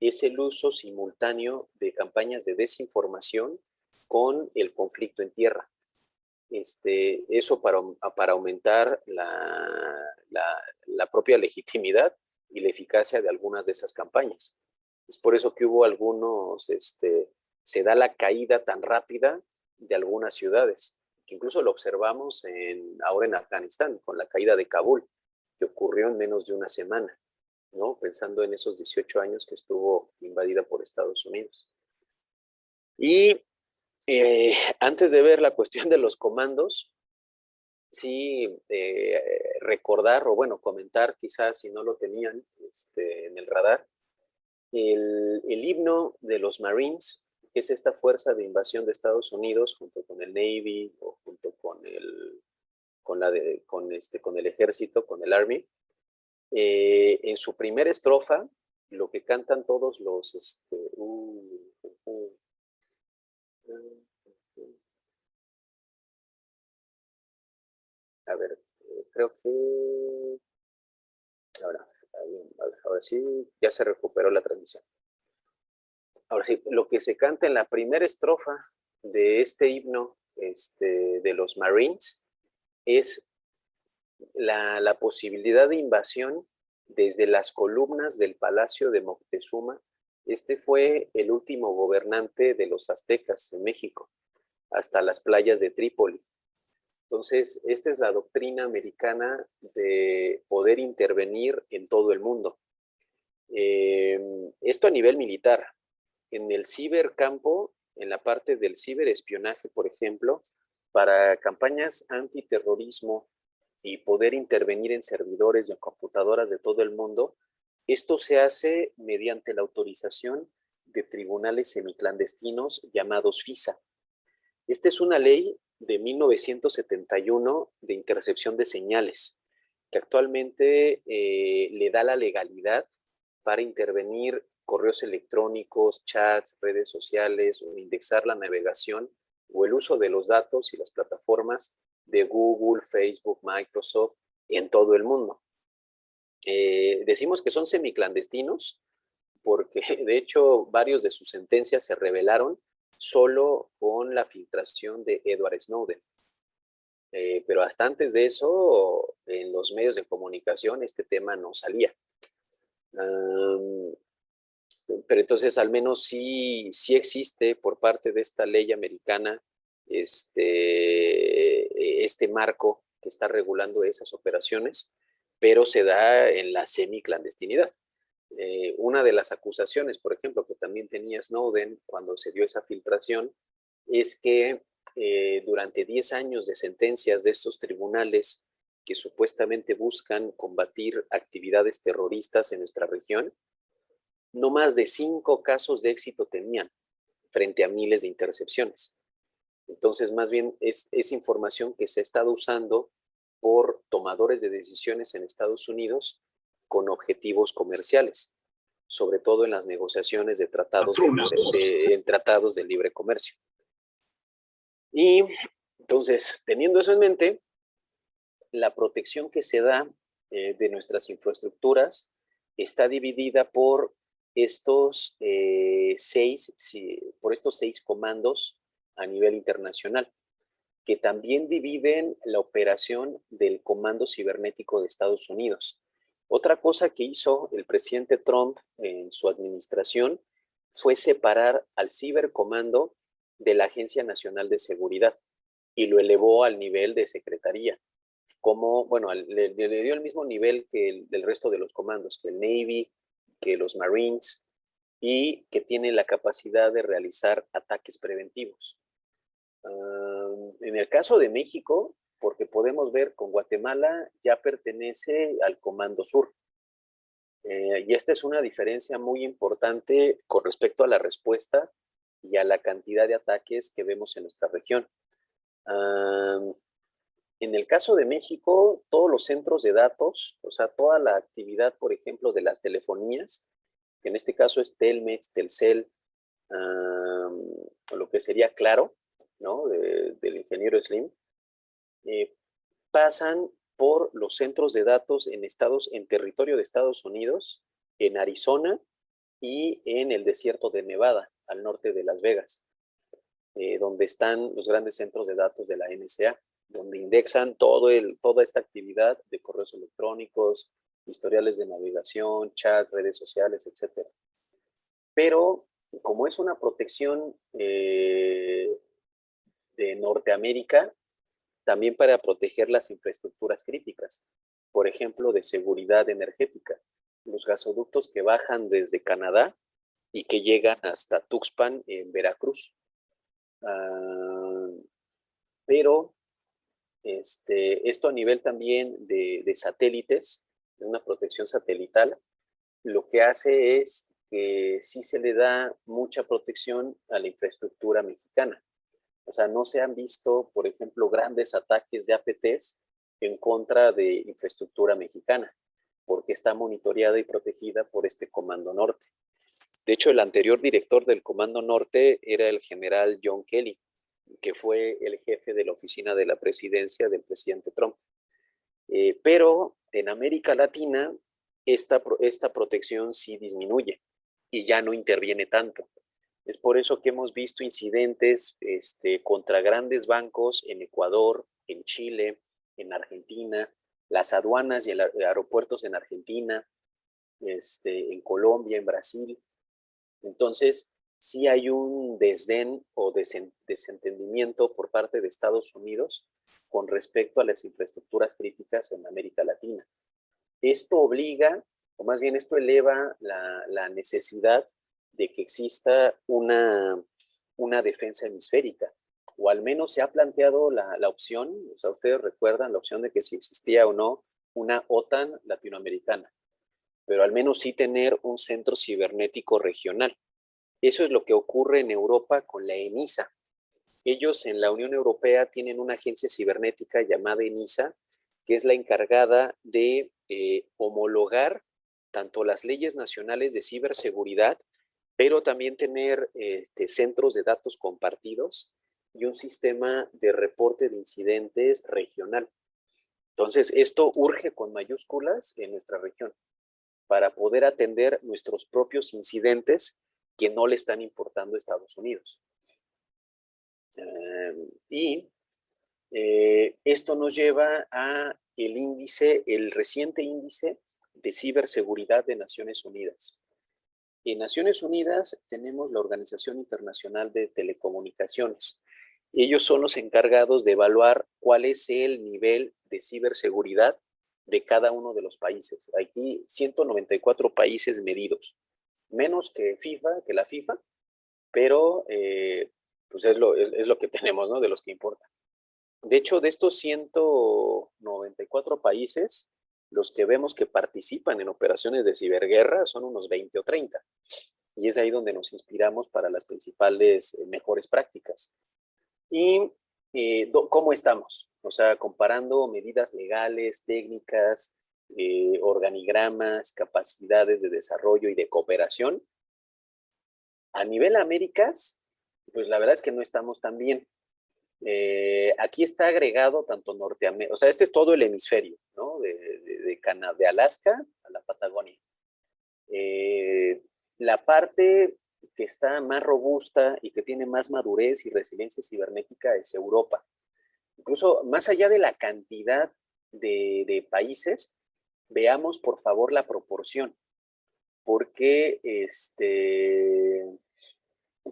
es el uso simultáneo de campañas de desinformación con el conflicto en tierra. Eso para aumentar la propia legitimidad y la eficacia de algunas de esas campañas. Es por eso que hubo se da la caída tan rápida de algunas ciudades, que incluso lo observamos ahora en Afganistán, con la caída de Kabul, que ocurrió en menos de una semana, ¿no? Pensando en esos 18 años que estuvo invadida por Estados Unidos. Y antes de ver la cuestión de los comandos, sí recordar, o bueno, comentar quizás si no lo tenían en el radar, el himno de los Marines, que es esta fuerza de invasión de Estados Unidos junto con el Navy o junto con el ejército, con el Army. En su primera estrofa, lo que cantan todos los a ver, creo que ahora sí ya se recuperó la transmisión. Ahora sí, lo que se canta en la primera estrofa de este himno de los Marines es la posibilidad de invasión desde las columnas del Palacio de Moctezuma. Este fue el último gobernante de los aztecas en México, hasta las playas de Trípoli. Entonces, esta es la doctrina americana de poder intervenir en todo el mundo. Esto a nivel militar. En el cibercampo, en la parte del ciberespionaje, por ejemplo, para campañas antiterrorismo y poder intervenir en servidores y en computadoras de todo el mundo, esto se hace mediante la autorización de tribunales semiclandestinos llamados FISA. Esta es una ley de 1971 de intercepción de señales, que actualmente le da la legalidad para intervenir correos electrónicos, chats, redes sociales, o indexar la navegación o el uso de los datos y las plataformas de Google, Facebook, Microsoft en todo el mundo. Decimos que son semiclandestinos porque de hecho varios de sus sentencias se revelaron solo con la filtración de Edward Snowden. Pero hasta antes de eso, en los medios de comunicación este tema no salía. Pero entonces al menos sí existe por parte de esta ley americana este marco que está regulando esas operaciones, pero se da en la semiclandestinidad. Una de las acusaciones, por ejemplo, que también tenía Snowden cuando se dio esa filtración, es que durante 10 años de sentencias de estos tribunales que supuestamente buscan combatir actividades terroristas en nuestra región, no más de 5 casos de éxito tenían frente a miles de intercepciones. Entonces, más bien es información que se ha estado usando por tomadores de decisiones en Estados Unidos con objetivos comerciales, sobre todo en las negociaciones de tratados tratados de libre comercio. Y entonces, teniendo eso en mente, la protección que se da de nuestras infraestructuras está dividida por estos 6 comandos a nivel internacional, que también dividen la operación del Comando Cibernético de Estados Unidos. Otra cosa que hizo el presidente Trump en su administración fue separar al cibercomando de la Agencia Nacional de Seguridad y lo elevó al nivel de secretaría. Como, bueno, le dio el mismo nivel que el resto de los comandos, que el Navy, que los Marines, y que tiene la capacidad de realizar ataques preventivos. En el caso de México, porque podemos ver con Guatemala, ya pertenece al Comando Sur. Y esta es una diferencia muy importante con respecto a la respuesta y a la cantidad de ataques que vemos en nuestra región. En el caso de México, todos los centros de datos, o sea, toda la actividad, por ejemplo, de las telefonías, que en este caso es Telmex, Telcel, o lo que sería Claro, ¿no? Del ingeniero Slim, pasan por los centros de datos en territorio de Estados Unidos, en Arizona y en el desierto de Nevada, al norte de Las Vegas, donde están los grandes centros de datos de la NSA, donde indexan toda esta actividad de correos electrónicos, historiales de navegación, chat, redes sociales, etc. Pero como es una protección de Norteamérica, también para proteger las infraestructuras críticas, por ejemplo, de seguridad energética, los gasoductos que bajan desde Canadá y que llegan hasta Tuxpan en Veracruz. Pero esto a nivel también de satélites, de una protección satelital, lo que hace es que sí se le da mucha protección a la infraestructura mexicana. O sea, no se han visto, por ejemplo, grandes ataques de APTs en contra de infraestructura mexicana, porque está monitoreada y protegida por este Comando Norte. De hecho, el anterior director del Comando Norte era el general John Kelly, que fue el jefe de la oficina de la presidencia del presidente Trump. Pero en América Latina, esta protección sí disminuye y ya no interviene tanto. Es por eso que hemos visto incidentes contra grandes bancos en Ecuador, en Chile, en Argentina, las aduanas y aeropuertos en Argentina, en Colombia, en Brasil. Entonces, sí hay un desdén o desentendimiento por parte de Estados Unidos con respecto a las infraestructuras críticas en América Latina. Esto obliga, o más bien esto eleva la necesidad de que exista una defensa hemisférica, o al menos se ha planteado la opción, o sea, ustedes recuerdan la opción de que si existía o no una OTAN latinoamericana, pero al menos sí tener un centro cibernético regional. Eso es lo que ocurre en Europa con la ENISA. Ellos en la Unión Europea tienen una agencia cibernética llamada ENISA, que es la encargada de homologar tanto las leyes nacionales de ciberseguridad, pero también tener centros de datos compartidos y un sistema de reporte de incidentes regional. Entonces, esto urge con mayúsculas en nuestra región para poder atender nuestros propios incidentes que no le están importando a Estados Unidos. Esto nos lleva a el reciente índice de ciberseguridad de Naciones Unidas. En Naciones Unidas tenemos la Organización Internacional de Telecomunicaciones. Ellos son los encargados de evaluar cuál es el nivel de ciberseguridad de cada uno de los países. Aquí 194 países medidos, menos que la FIFA, pero pues es lo que tenemos, ¿no? De los que importan. De hecho, de estos 194 países, los que vemos que participan en operaciones de ciberguerra son unos 20 o 30. Y es ahí donde nos inspiramos para las principales mejores prácticas. Y ¿cómo estamos? O sea, comparando medidas legales, técnicas, organigramas, capacidades de desarrollo y de cooperación. A nivel Américas, pues la verdad es que no estamos tan bien. Aquí está agregado tanto Norteamérica, o sea, este es todo el hemisferio, ¿no? De Alaska a la Patagonia. La parte que está más robusta y que tiene más madurez y resiliencia cibernética es Europa. Incluso más allá de la cantidad de países, veamos por favor la proporción, porque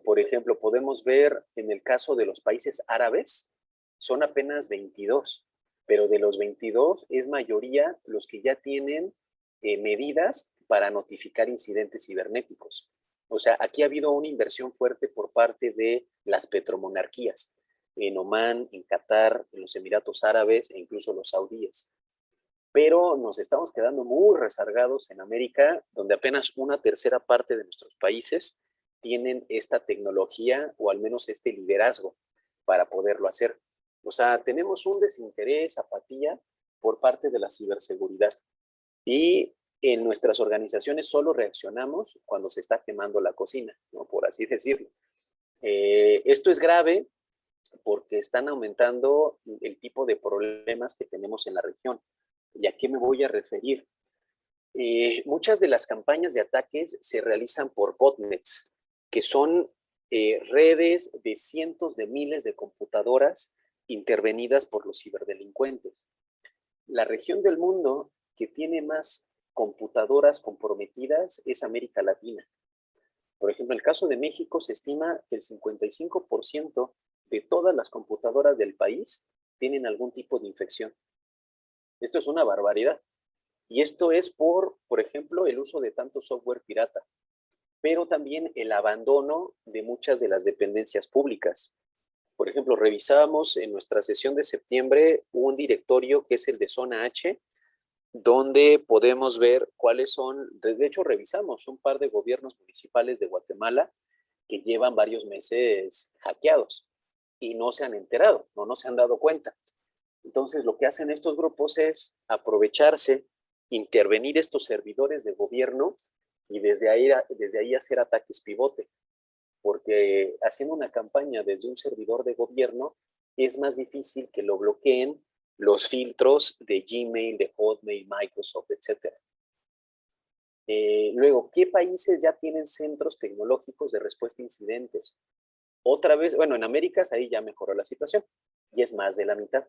por ejemplo, podemos ver en el caso de los países árabes, son apenas 22, pero de los 22 es mayoría los que ya tienen medidas para notificar incidentes cibernéticos. O sea, aquí ha habido una inversión fuerte por parte de las petromonarquías, en Omán, en Qatar, en los Emiratos Árabes e incluso los saudíes. Pero nos estamos quedando muy rezagados en América, donde apenas una tercera parte de nuestros países tienen esta tecnología o al menos este liderazgo para poderlo hacer. O sea, tenemos un desinterés, apatía por parte de la ciberseguridad. Y en nuestras organizaciones solo reaccionamos cuando se está quemando la cocina, ¿no? Por así decirlo. Esto es grave porque están aumentando el tipo de problemas que tenemos en la región. ¿Y a qué me voy a referir? Muchas de las campañas de ataques se realizan por botnets, que son redes de cientos de miles de computadoras intervenidas por los ciberdelincuentes. La región del mundo que tiene más computadoras comprometidas es América Latina. Por ejemplo, en el caso de México se estima que el 55% de todas las computadoras del país tienen algún tipo de infección. Esto es una barbaridad. Y esto es por ejemplo, el uso de tanto software pirata, pero también el abandono de muchas de las dependencias públicas. Por ejemplo, revisábamos en nuestra sesión de septiembre un directorio que es el de Zona H, donde podemos ver cuáles son, de hecho revisamos un par de gobiernos municipales de Guatemala que llevan varios meses hackeados y no se han enterado, no se han dado cuenta. Entonces, lo que hacen estos grupos es aprovecharse, intervenir estos servidores de gobierno y desde ahí hacer ataques pivote. Porque haciendo una campaña desde un servidor de gobierno es más difícil que lo bloqueen los filtros de Gmail, de Hotmail, Microsoft, etc. Luego, ¿qué países ya tienen centros tecnológicos de respuesta a incidentes? Otra vez, bueno, en Américas ahí ya mejoró la situación y es más de la mitad.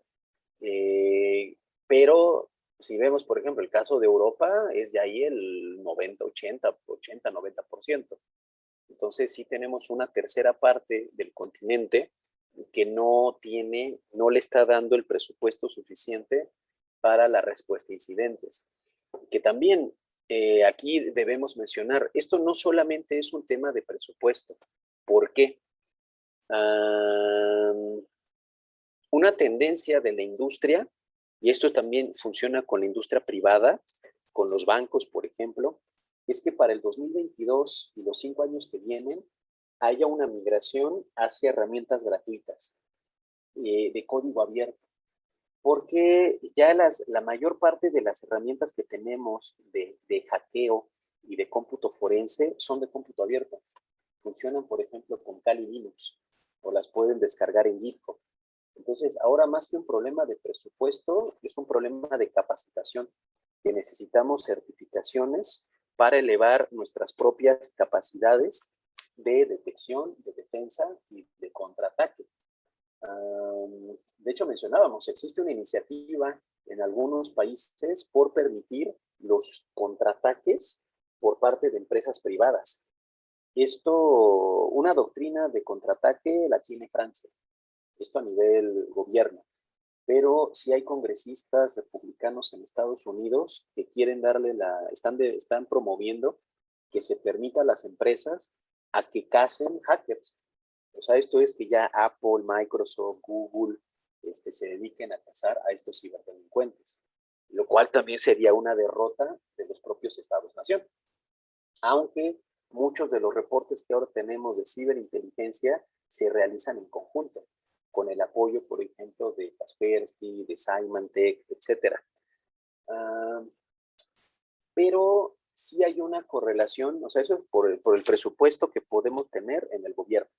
Pero si vemos, por ejemplo, el caso de Europa, es de ahí el 90%. Entonces sí tenemos una tercera parte del continente que no le está dando el presupuesto suficiente para la respuesta a incidentes. Que también aquí debemos mencionar, esto no solamente es un tema de presupuesto. ¿Por qué? Una tendencia de la industria, y esto también funciona con la industria privada, con los bancos, por ejemplo, es que para el 2022 y los 5 años que vienen haya una migración hacia herramientas gratuitas de código abierto. Porque ya la mayor parte de las herramientas que tenemos de hackeo y de cómputo forense son de cómputo abierto. Funcionan, por ejemplo, con Kali Linux o las pueden descargar en GitHub. Entonces, ahora más que un problema de presupuesto, es un problema de capacitación, que necesitamos certificaciones para elevar nuestras propias capacidades de detección, de defensa y de contraataque. De hecho, mencionábamos, existe una iniciativa en algunos países por permitir los contraataques por parte de empresas privadas. Una doctrina de contraataque la tiene Francia. Esto a nivel gobierno. pero sí hay congresistas republicanos en Estados Unidos que quieren están promoviendo que se permita a las empresas a que casen hackers. O sea, esto es que ya Apple, Microsoft, Google se dediquen a cazar a estos ciberdelincuentes, lo cual también sería una derrota de los propios Estados-nación. Aunque muchos de los reportes que ahora tenemos de ciberinteligencia se realizan en conjunto, con el apoyo, por ejemplo, de Kaspersky, de Symantec, etc. Pero sí hay una correlación, o sea, eso es por el presupuesto que podemos tener en el gobierno.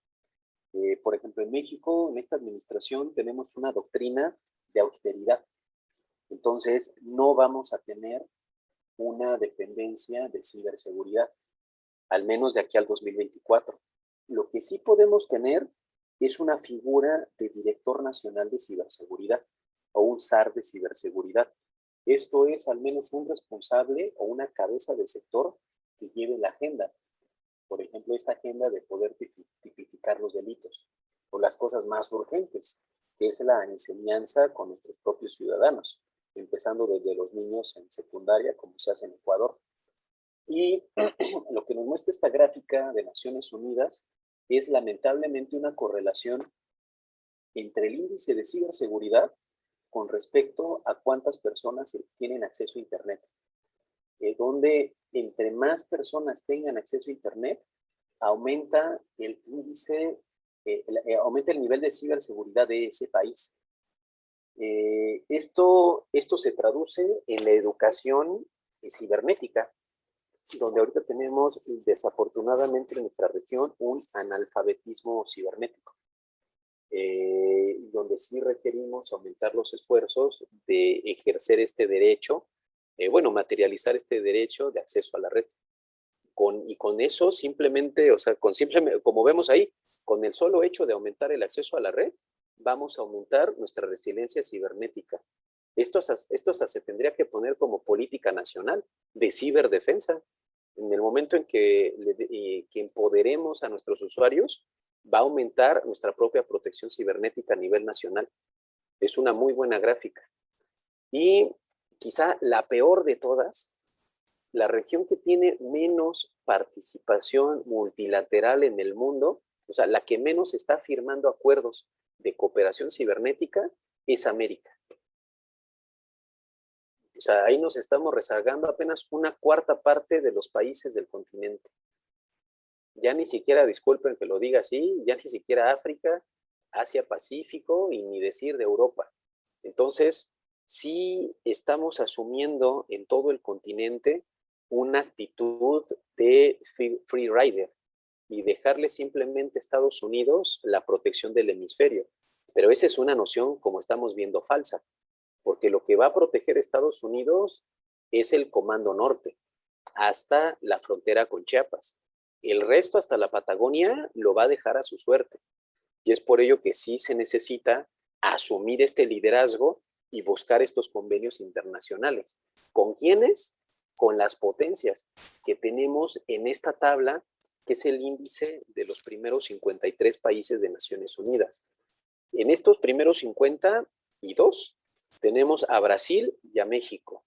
Por ejemplo, en México, en esta administración, tenemos una doctrina de austeridad. Entonces, no vamos a tener una dependencia de ciberseguridad, al menos de aquí al 2024. Lo que sí podemos tener es una figura de director nacional de ciberseguridad o un SAR de ciberseguridad. Esto es al menos un responsable o una cabeza de sector que lleve la agenda. Por ejemplo, esta agenda de poder tipificar los delitos o las cosas más urgentes, que es la enseñanza con nuestros propios ciudadanos, empezando desde los niños en secundaria, como se hace en Ecuador. Y lo que nos muestra esta gráfica de Naciones Unidas es lamentablemente una correlación entre el índice de ciberseguridad con respecto a cuántas personas tienen acceso a Internet. Donde entre más personas tengan acceso a Internet, aumenta el índice, aumenta el nivel de ciberseguridad de ese país. Esto se traduce en la educación cibernética, donde ahorita tenemos desafortunadamente en nuestra región un analfabetismo cibernético, donde sí requerimos aumentar los esfuerzos de ejercer este derecho, materializar este derecho de acceso a la red. Y con eso simplemente, o sea, como vemos ahí, con el solo hecho de aumentar el acceso a la red, vamos a aumentar nuestra resiliencia cibernética. Esto hasta se tendría que poner como política nacional de ciberdefensa. En el momento en que empoderemos a nuestros usuarios, va a aumentar nuestra propia protección cibernética a nivel nacional. Es una muy buena gráfica. Y quizá la peor de todas, la región que tiene menos participación multilateral en el mundo, o sea, la que menos está firmando acuerdos de cooperación cibernética, es América. O sea, ahí nos estamos rezagando apenas una cuarta parte de los países del continente. Ya ni siquiera, disculpen que lo diga así, ya ni siquiera África, Asia Pacífico y ni decir de Europa. Entonces, sí estamos asumiendo en todo el continente una actitud de free rider y dejarle simplemente a Estados Unidos la protección del hemisferio. Pero esa es una noción, como estamos viendo, falsa, porque lo que va a proteger a Estados Unidos es el Comando Norte, hasta la frontera con Chiapas. El resto, hasta la Patagonia, lo va a dejar a su suerte. Y es por ello que sí se necesita asumir este liderazgo y buscar estos convenios internacionales. ¿Con quiénes? Con las potencias que tenemos en esta tabla, que es el índice de los primeros 53 países de Naciones Unidas. En estos primeros 52 tenemos a Brasil y a México.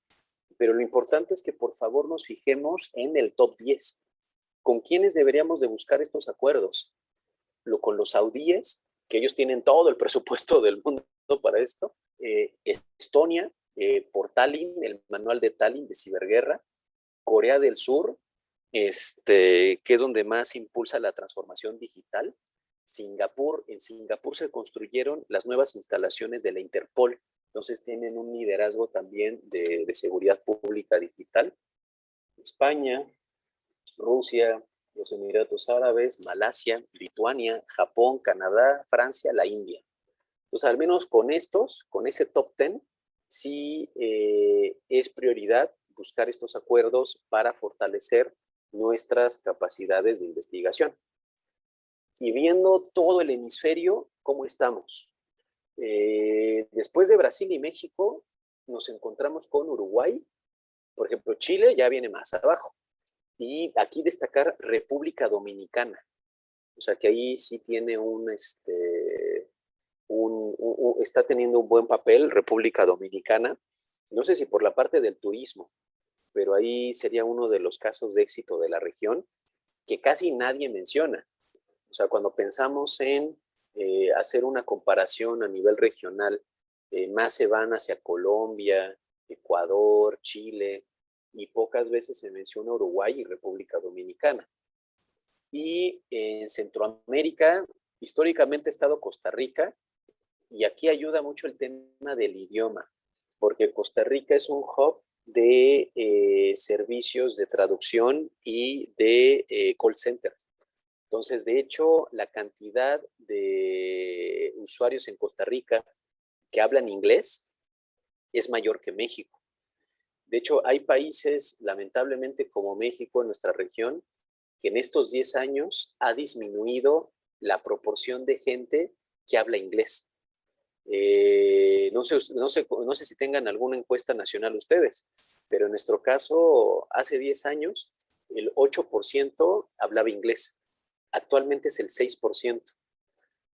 Pero lo importante es que por favor nos fijemos en el top 10. ¿Con quiénes deberíamos de buscar estos acuerdos? Con los saudíes, que ellos tienen todo el presupuesto del mundo para esto. Estonia, por Tallinn, el manual de Tallinn de ciberguerra. Corea del Sur, que es donde más impulsa la transformación digital. Singapur, en Singapur se construyeron las nuevas instalaciones de la Interpol, entonces tienen un liderazgo también de seguridad pública digital. España, Rusia, los Emiratos Árabes, Malasia, Lituania, Japón, Canadá, Francia, la India. Entonces, al menos con ese top 10, sí es prioridad buscar estos acuerdos para fortalecer nuestras capacidades de investigación. Y viendo todo el hemisferio, ¿cómo estamos? Después de Brasil y México, nos encontramos con Uruguay. Por ejemplo, Chile ya viene más abajo. Y aquí destacar República Dominicana. O sea que ahí sí tiene un está teniendo un buen papel República Dominicana. No sé si por la parte del turismo, pero ahí sería uno de los casos de éxito de la región que casi nadie menciona. O sea, cuando pensamos en hacer una comparación a nivel regional, más se van hacia Colombia, Ecuador, Chile, y pocas veces se menciona Uruguay y República Dominicana. Y en Centroamérica, históricamente ha estado Costa Rica, y aquí ayuda mucho el tema del idioma, porque Costa Rica es un hub de servicios de traducción y de call center. Entonces, de hecho, la cantidad de usuarios en Costa Rica que hablan inglés es mayor que México. De hecho, hay países, lamentablemente, como México, en nuestra región, que en estos 10 años ha disminuido la proporción de gente que habla inglés. No sé si tengan alguna encuesta nacional ustedes, pero en nuestro caso, hace 10 años, el 8% hablaba inglés. Actualmente es el 6%.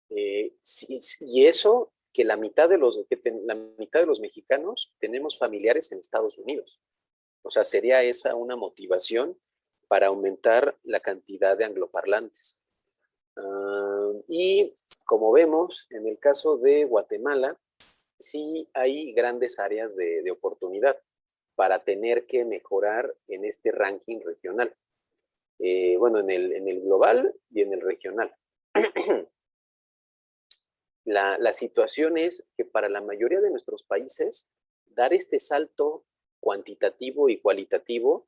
Y eso que la mitad de los mexicanos tenemos familiares en Estados Unidos. O sea, sería esa una motivación para aumentar la cantidad de angloparlantes. Y como vemos, en el caso de Guatemala, sí hay grandes áreas de oportunidad para tener que mejorar en este ranking regional. Bueno, en el global y en el regional. La situación es que para la mayoría de nuestros países, dar este salto cuantitativo y cualitativo,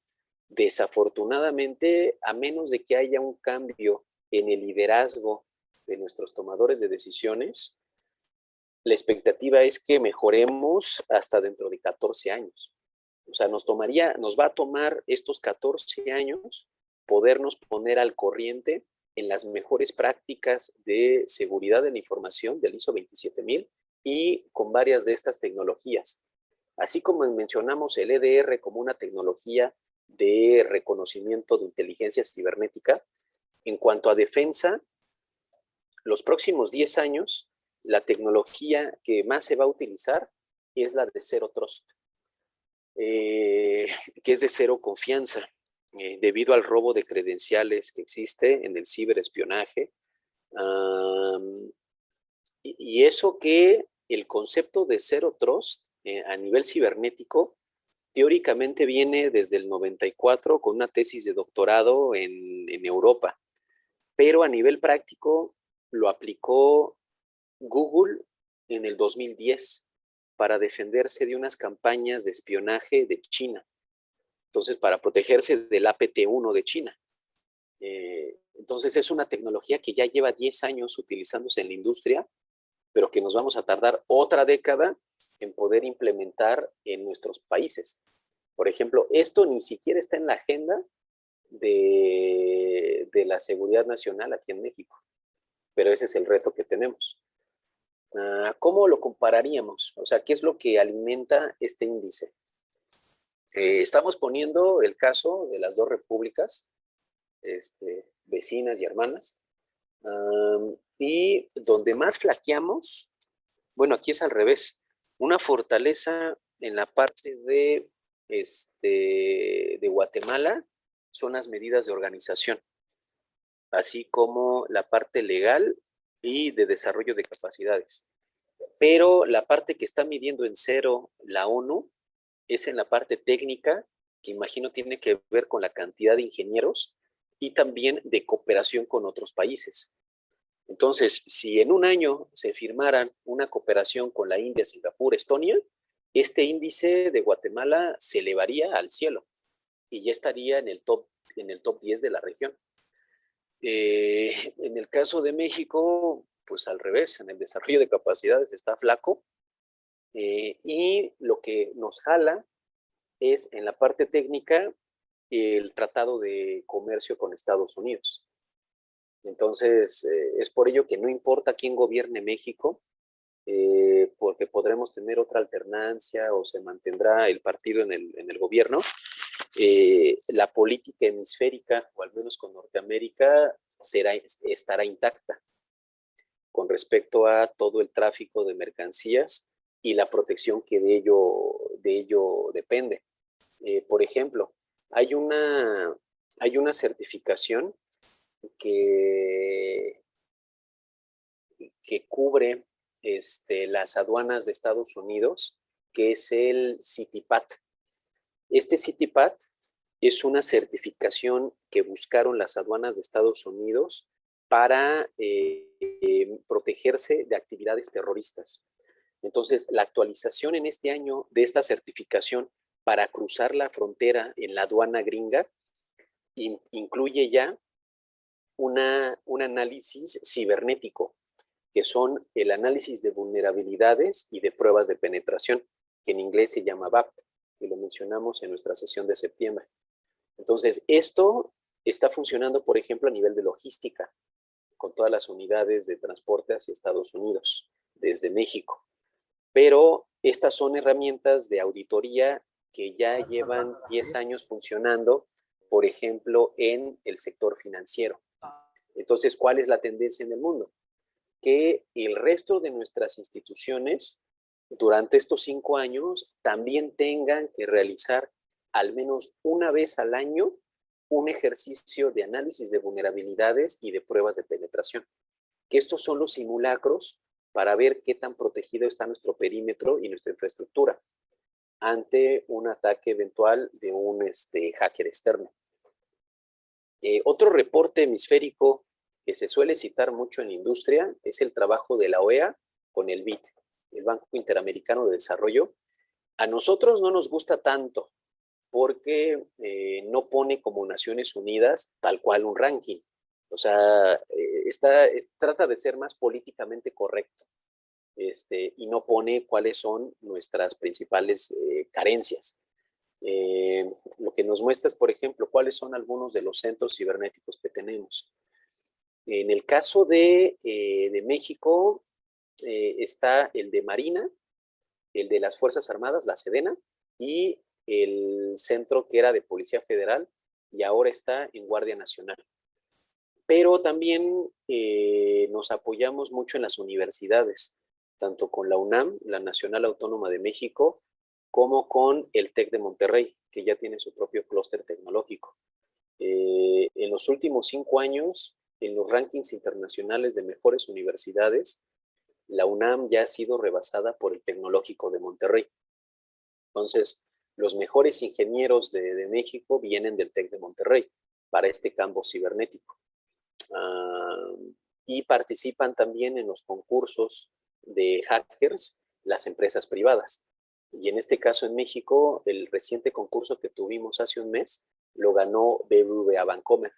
desafortunadamente, a menos de que haya un cambio en el liderazgo de nuestros tomadores de decisiones, la expectativa es que mejoremos hasta dentro de 14 años. O sea, nos va a tomar estos 14 años podernos poner al corriente en las mejores prácticas de seguridad de la información del ISO 27000 y con varias de estas tecnologías. Así como mencionamos el EDR como una tecnología de reconocimiento de inteligencia cibernética, en cuanto a defensa, los próximos 10 años, la tecnología que más se va a utilizar es la de Zero Trust, que es de cero confianza. Debido al robo de credenciales que existe en el ciberespionaje. Y eso que el concepto de Zero Trust a nivel cibernético teóricamente viene desde el 94 con una tesis de doctorado en Europa, pero a nivel práctico lo aplicó Google en el 2010 para defenderse de unas campañas de espionaje de China. Entonces, para protegerse del APT-1 de China. Entonces, es una tecnología que ya lleva 10 años utilizándose en la industria, pero que nos vamos a tardar otra década en poder implementar en nuestros países. Por ejemplo, esto ni siquiera está en la agenda de la seguridad nacional aquí en México, pero ese es el reto que tenemos. ¿Cómo lo compararíamos? O sea, ¿qué es lo que alimenta este índice? Estamos poniendo el caso de las dos repúblicas, vecinas y hermanas, y donde más flaqueamos, bueno, aquí es al revés, una fortaleza en la parte de Guatemala son las medidas de organización, así como la parte legal y de desarrollo de capacidades. Pero la parte que está midiendo en cero la ONU es en la parte técnica, que imagino tiene que ver con la cantidad de ingenieros y también de cooperación con otros países. Entonces, si en un año se firmaran una cooperación con la India, Singapur, Estonia, este índice de Guatemala se elevaría al cielo y ya estaría en el top 10 de la región. En el caso de México, pues al revés, en el desarrollo de capacidades está flaco. Y lo que nos jala es en la parte técnica el tratado de comercio con Estados Unidos. Entonces, es por ello que no importa quién gobierne México, porque podremos tener otra alternancia o se mantendrá el partido en el gobierno, la política hemisférica, o al menos con Norteamérica, estará intacta. con respecto a todo el tráfico de mercancías y la protección que de ello depende. Por ejemplo, hay una certificación que cubre las aduanas de Estados Unidos, que es el CITIPAT. Este CITIPAT es una certificación que buscaron las aduanas de Estados Unidos para protegerse de actividades terroristas. Entonces, la actualización en este año de esta certificación para cruzar la frontera en la aduana gringa incluye ya un análisis cibernético, que son el análisis de vulnerabilidades y de pruebas de penetración, que en inglés se llama VAP, que lo mencionamos en nuestra sesión de septiembre. Entonces, esto está funcionando, por ejemplo, a nivel de logística, con todas las unidades de transporte hacia Estados Unidos, desde México. Pero estas son herramientas de auditoría que ya llevan 10 años funcionando, por ejemplo, en el sector financiero. Entonces, ¿cuál es la tendencia en el mundo? Que el resto de nuestras instituciones durante estos 5 años también tengan que realizar al menos una vez al año un ejercicio de análisis de vulnerabilidades y de pruebas de penetración. Que estos son los simulacros para ver qué tan protegido está nuestro perímetro y nuestra infraestructura ante un ataque eventual de un hacker externo. Otro reporte hemisférico que se suele citar mucho en la industria es el trabajo de la OEA con el BID, el Banco Interamericano de Desarrollo. A nosotros no nos gusta tanto porque no pone como Naciones Unidas tal cual un ranking. O sea, trata de ser más políticamente correcto y no pone cuáles son nuestras principales carencias. Lo que nos muestra es, por ejemplo, cuáles son algunos de los centros cibernéticos que tenemos. En el caso de México, está el de Marina, el de las Fuerzas Armadas, la Sedena, y el centro que era de Policía Federal y ahora está en Guardia Nacional. Pero también nos apoyamos mucho en las universidades, tanto con la UNAM, la Nacional Autónoma de México, como con el TEC de Monterrey, que ya tiene su propio clúster tecnológico. En los últimos 5 años, en los rankings internacionales de mejores universidades, la UNAM ya ha sido rebasada por el Tecnológico de Monterrey. Entonces, los mejores ingenieros de México vienen del TEC de Monterrey para este campo cibernético. Y participan también en los concursos de hackers las empresas privadas. Y en este caso en México, el reciente concurso que tuvimos hace un mes lo ganó BBVA Bancomer.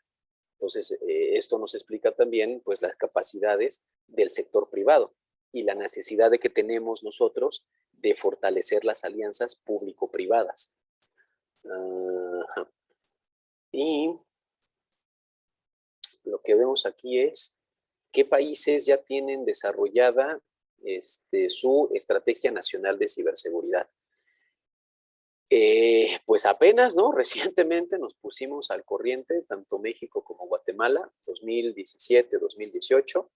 Entonces, esto nos explica también pues, las capacidades del sector privado y la necesidad de que tenemos nosotros de fortalecer las alianzas público-privadas. Y lo que vemos aquí es qué países ya tienen desarrollada su Estrategia Nacional de Ciberseguridad. Pues apenas, ¿no? Recientemente nos pusimos al corriente, tanto México como Guatemala, 2017, 2018.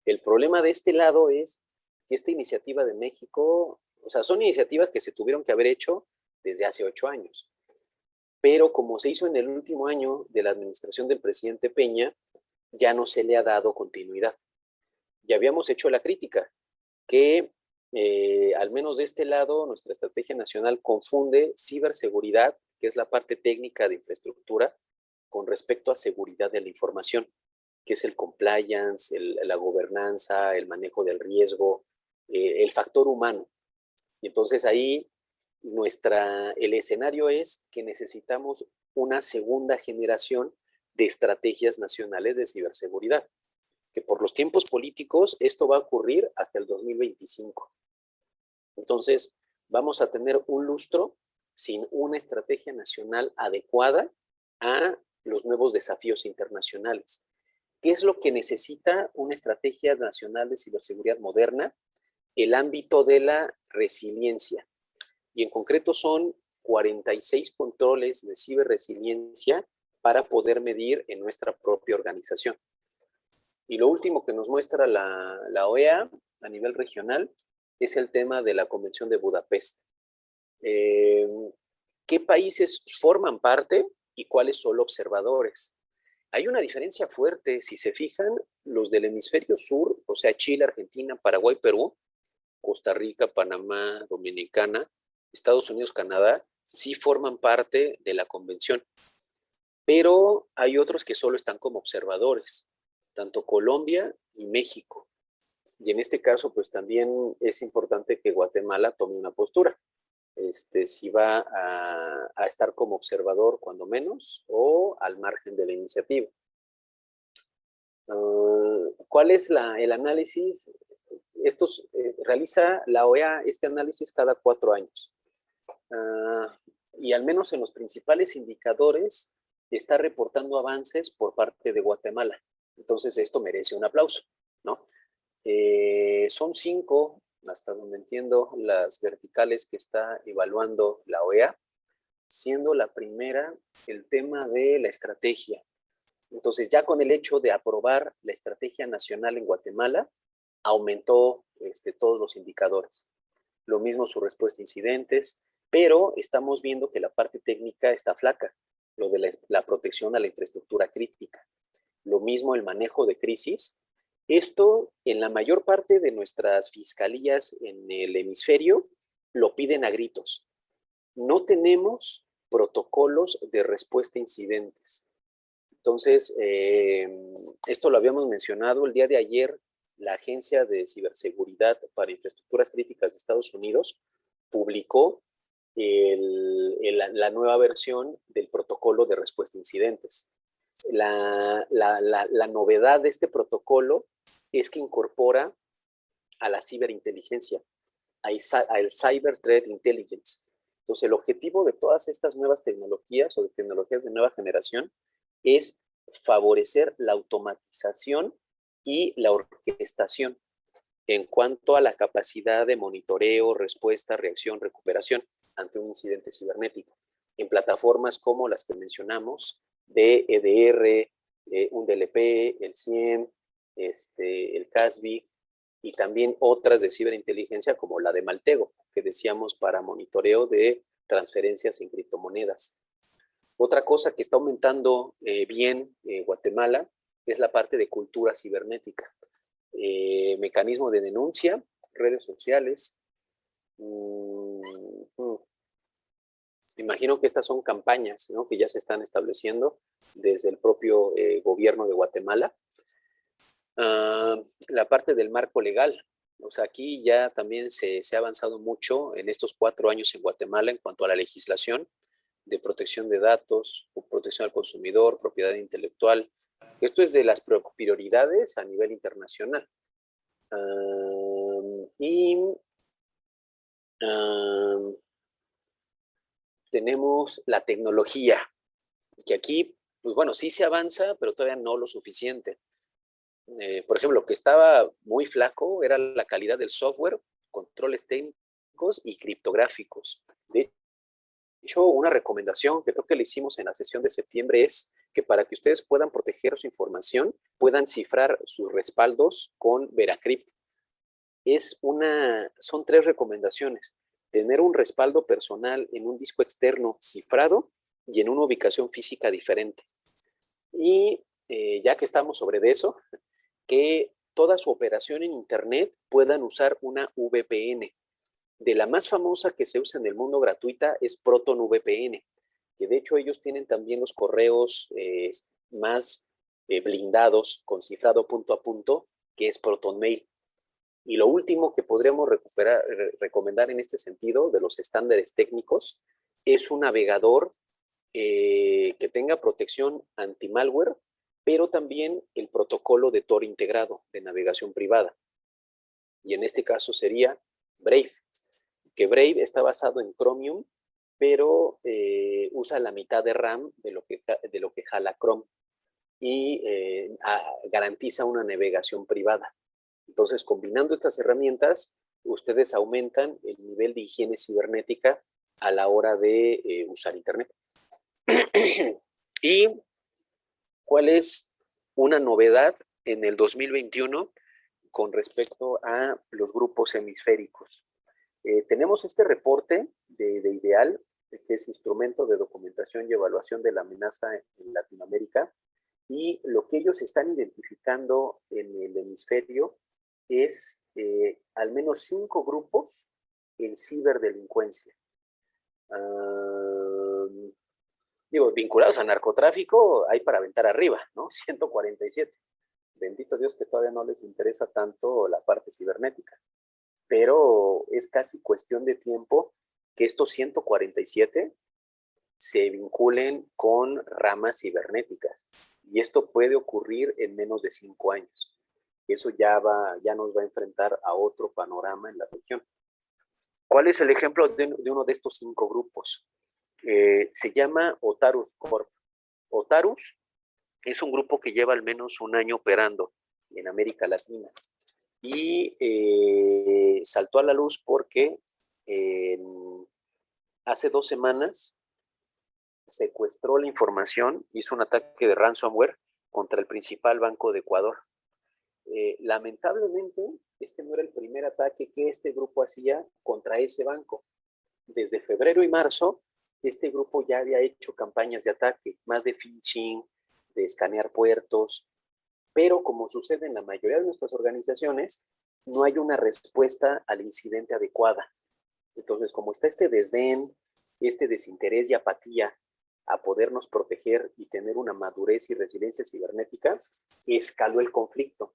El problema de este lado es que esta iniciativa de México, o sea, son iniciativas que se tuvieron que haber hecho desde hace 8 años. Pero como se hizo en el último año de la administración del presidente Peña, ya no se le ha dado continuidad. Ya habíamos hecho la crítica que al menos de este lado, nuestra estrategia nacional confunde ciberseguridad, que es la parte técnica de infraestructura, con respecto a seguridad de la información, que es el compliance, la gobernanza, el manejo del riesgo, el factor humano. Y entonces ahí el escenario es que necesitamos una segunda generación de estrategias nacionales de ciberseguridad, que por los tiempos políticos esto va a ocurrir hasta el 2025. Entonces, vamos a tener un lustro sin una estrategia nacional adecuada a los nuevos desafíos internacionales. ¿Qué es lo que necesita una estrategia nacional de ciberseguridad moderna? El ámbito de la resiliencia. Y en concreto son 46 controles de ciberresiliencia para poder medir en nuestra propia organización. Y lo último que nos muestra la OEA a nivel regional es el tema de la Convención de Budapest. ¿Qué países forman parte y cuáles son observadores? Hay una diferencia fuerte, si se fijan, los del hemisferio sur, o sea, Chile, Argentina, Paraguay, Perú, Costa Rica, Panamá, Dominicana, Estados Unidos, Canadá, sí forman parte de la convención, pero hay otros que solo están como observadores, tanto Colombia y México. Y en este caso, pues también es importante que Guatemala tome una postura. Si va a estar como observador cuando menos o al margen de la iniciativa. ¿Cuál es el análisis? Realiza la OEA este análisis cada 4 años. Y al menos en los principales indicadores está reportando avances por parte de Guatemala. Entonces esto merece un aplauso, ¿no? Son 5, hasta donde entiendo, las verticales que está evaluando la OEA, siendo la primera el tema de la estrategia. Entonces, ya con el hecho de aprobar la estrategia nacional en Guatemala, aumentó todos los indicadores. Lo mismo su respuesta a incidentes, pero estamos viendo que la parte técnica está flaca, lo de la protección a la infraestructura crítica. Lo mismo el manejo de crisis. Esto, en la mayor parte de nuestras fiscalías en el hemisferio, lo piden a gritos. No tenemos protocolos de respuesta a incidentes. Entonces, esto lo habíamos mencionado el día de ayer. La Agencia de Ciberseguridad para Infraestructuras Críticas de Estados Unidos publicó la nueva versión del protocolo de respuesta a incidentes. La novedad de este protocolo es que incorpora a la ciberinteligencia, al Cyber Threat Intelligence. Entonces, el objetivo de todas estas nuevas tecnologías o de tecnologías de nueva generación es favorecer la automatización y la orquestación en cuanto a la capacidad de monitoreo, respuesta, reacción, recuperación ante un incidente cibernético en plataformas como las que mencionamos de EDR, un DLP, el CIEM, el CASB y también otras de ciberinteligencia como la de Maltego, que decíamos para monitoreo de transferencias en criptomonedas. Otra cosa que está aumentando bien Guatemala es la parte de cultura cibernética. Mecanismo de denuncia, redes sociales. Imagino que estas son campañas, ¿no?, que ya se están estableciendo desde el propio gobierno de Guatemala. La parte del marco legal. O sea, aquí ya también se ha avanzado mucho en estos 4 años en Guatemala en cuanto a la legislación de protección de datos, protección al consumidor, propiedad intelectual. Esto es de las prioridades a nivel internacional. Tenemos la tecnología, que aquí, pues bueno, sí se avanza, pero todavía no lo suficiente. Por ejemplo, lo que estaba muy flaco era la calidad del software, controles técnicos y criptográficos. De hecho, una recomendación que creo que le hicimos en la sesión de septiembre es que para que ustedes puedan proteger su información, puedan cifrar sus respaldos con Veracrypt. Son 3 recomendaciones. Tener un respaldo personal en un disco externo cifrado y en una ubicación física diferente. Y ya que estamos sobre eso, que toda su operación en Internet puedan usar una VPN. De la más famosa que se usa en el mundo gratuita es Proton VPN, que de hecho ellos tienen también los correos más blindados con cifrado punto a punto, que es Proton Mail. Y lo último que podríamos recomendar en este sentido de los estándares técnicos es un navegador que tenga protección anti-malware, pero también el protocolo de Tor integrado de navegación privada. Y en este caso sería Brave, que Brave está basado en Chromium, pero usa la mitad de RAM de lo que jala Chrome y garantiza una navegación privada. Entonces, combinando estas herramientas, ustedes aumentan el nivel de higiene cibernética a la hora de usar Internet. ¿Y cuál es una novedad en el 2021 con respecto a los grupos hemisféricos. Tenemos este reporte de IDEAL, que es Instrumento de Documentación y Evaluación de la Amenaza en Latinoamérica, y lo que ellos están identificando en el hemisferio es al menos 5 grupos en ciberdelincuencia. Vinculados a narcotráfico hay para aventar arriba, ¿no? 147. Bendito Dios que todavía no les interesa tanto la parte cibernética. Pero es casi cuestión de tiempo que estos 147 se vinculen con ramas cibernéticas. Y esto puede ocurrir en menos de 5 años. Eso ya nos va a enfrentar a otro panorama en la región. ¿Cuál es el ejemplo de uno de estos 5 grupos? Se llama Otarus Corp. Otarus es un grupo que lleva al menos un año operando en América Latina. Y saltó a la luz porque hace 2 semanas secuestró la información, hizo un ataque de ransomware contra el principal banco de Ecuador. Lamentablemente, este no era el primer ataque que este grupo hacía contra ese banco. Desde febrero y marzo, este grupo ya había hecho campañas de ataque, más de phishing, de escanear puertos, pero como sucede en la mayoría de nuestras organizaciones, no hay una respuesta al incidente adecuada. Entonces, como está este desdén, este desinterés y apatía a podernos proteger y tener una madurez y resiliencia cibernética, escaló el conflicto.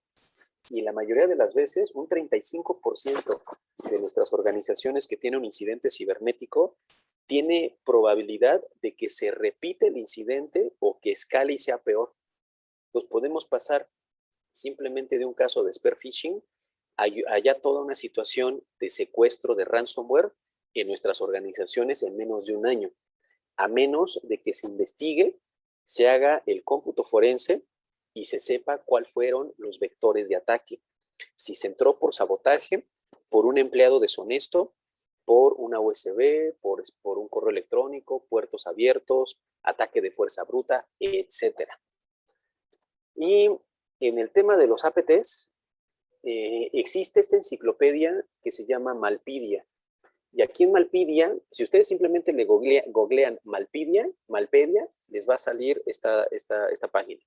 Y la mayoría de las veces, un 35% de nuestras organizaciones que tienen un incidente cibernético tiene probabilidad de que se repite el incidente o que escale y sea peor. Entonces podemos pasar simplemente de un caso de spear phishing a ya toda una situación de secuestro de ransomware en nuestras organizaciones en menos de un año, a menos de que se investigue, se haga el cómputo forense y se sepa cuáles fueron los vectores de ataque. Si se entró por sabotaje, por un empleado deshonesto, por una USB, por un correo electrónico, puertos abiertos, ataque de fuerza bruta, etc. Y en el tema de los APTs, existe esta enciclopedia que se llama Malpedia. Y aquí en Malpedia, si ustedes simplemente le googlean Malpedia, les va a salir esta página.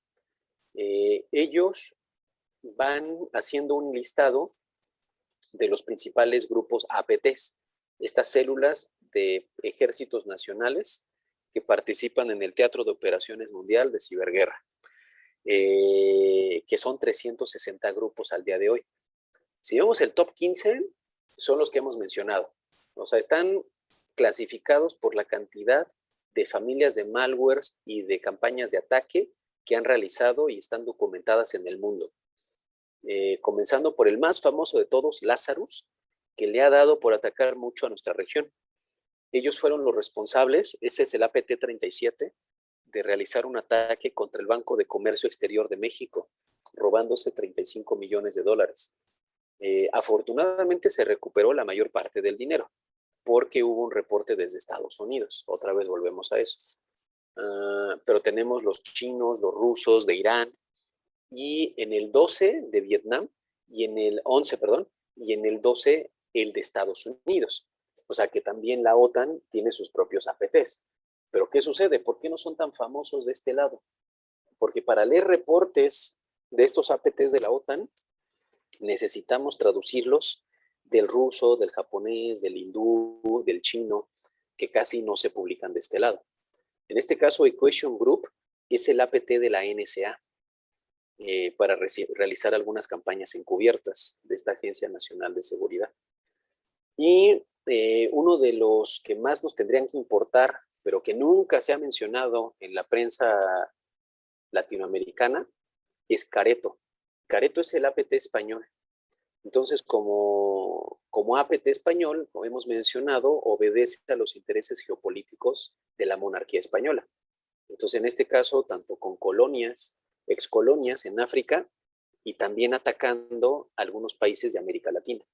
Ellos van haciendo un listado de los principales grupos APTs, estas células de ejércitos nacionales que participan en el Teatro de Operaciones Mundial de Ciberguerra, que son 360 grupos al día de hoy. Si vemos el top 15, son los que hemos mencionado. O sea, están clasificados por la cantidad de familias de malwares y de campañas de ataque que han realizado y están documentadas en el mundo. Comenzando por el más famoso de todos, Lazarus, que le ha dado por atacar mucho a nuestra región. Ellos fueron los responsables, ese es el APT-37, de realizar un ataque contra el Banco de Comercio Exterior de México, robándose 35 millones de dólares. Afortunadamente se recuperó la mayor parte del dinero, porque hubo un reporte desde Estados Unidos. Otra vez volvemos a eso. Pero tenemos los chinos, los rusos, de Irán, y en el 12 de Vietnam, y en el 11, perdón, y en el 12 el de Estados Unidos. O sea que también la OTAN tiene sus propios APTs. Pero ¿qué sucede? ¿Por qué no son tan famosos de este lado? Porque para leer reportes de estos APTs de la OTAN, necesitamos traducirlos del ruso, del japonés, del hindú, del chino, que casi no se publican de este lado. En este caso, Equation Group es el APT de la NSA para realizar algunas campañas encubiertas de esta Agencia Nacional de Seguridad. Y uno de los que más nos tendrían que importar, pero que nunca se ha mencionado en la prensa latinoamericana, es Careto. Careto es el APT español. Entonces, como APT español, como hemos mencionado, obedece a los intereses geopolíticos de la monarquía española. Entonces, en este caso, tanto con colonias, excolonias en África y también atacando algunos países de América Latina,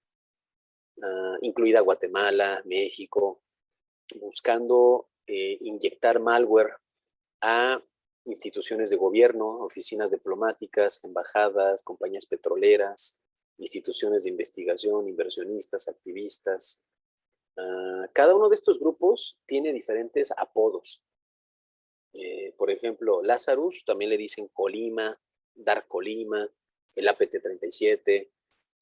incluida Guatemala, México, buscando inyectar malware a instituciones de gobierno, oficinas diplomáticas, embajadas, compañías petroleras, instituciones de investigación, inversionistas, activistas. Cada uno de estos grupos tiene diferentes apodos. Por ejemplo, Lazarus, también le dicen Colima, Dar Colima, el APT-37.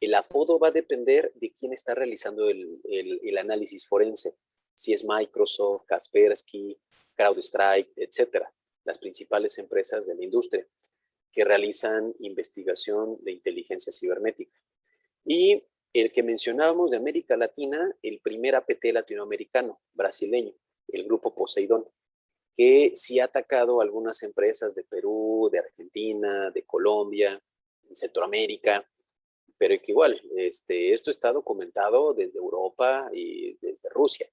El apodo va a depender de quién está realizando el análisis forense. Si es Microsoft, Kaspersky, CrowdStrike, etcétera. Las principales empresas de la industria que realizan investigación de inteligencia cibernética. Y el que mencionábamos de América Latina, el primer APT latinoamericano, brasileño, el grupo Poseidón, que sí ha atacado a algunas empresas de Perú, de Argentina, de Colombia, en Centroamérica, pero que igual, esto está documentado desde Europa y desde Rusia,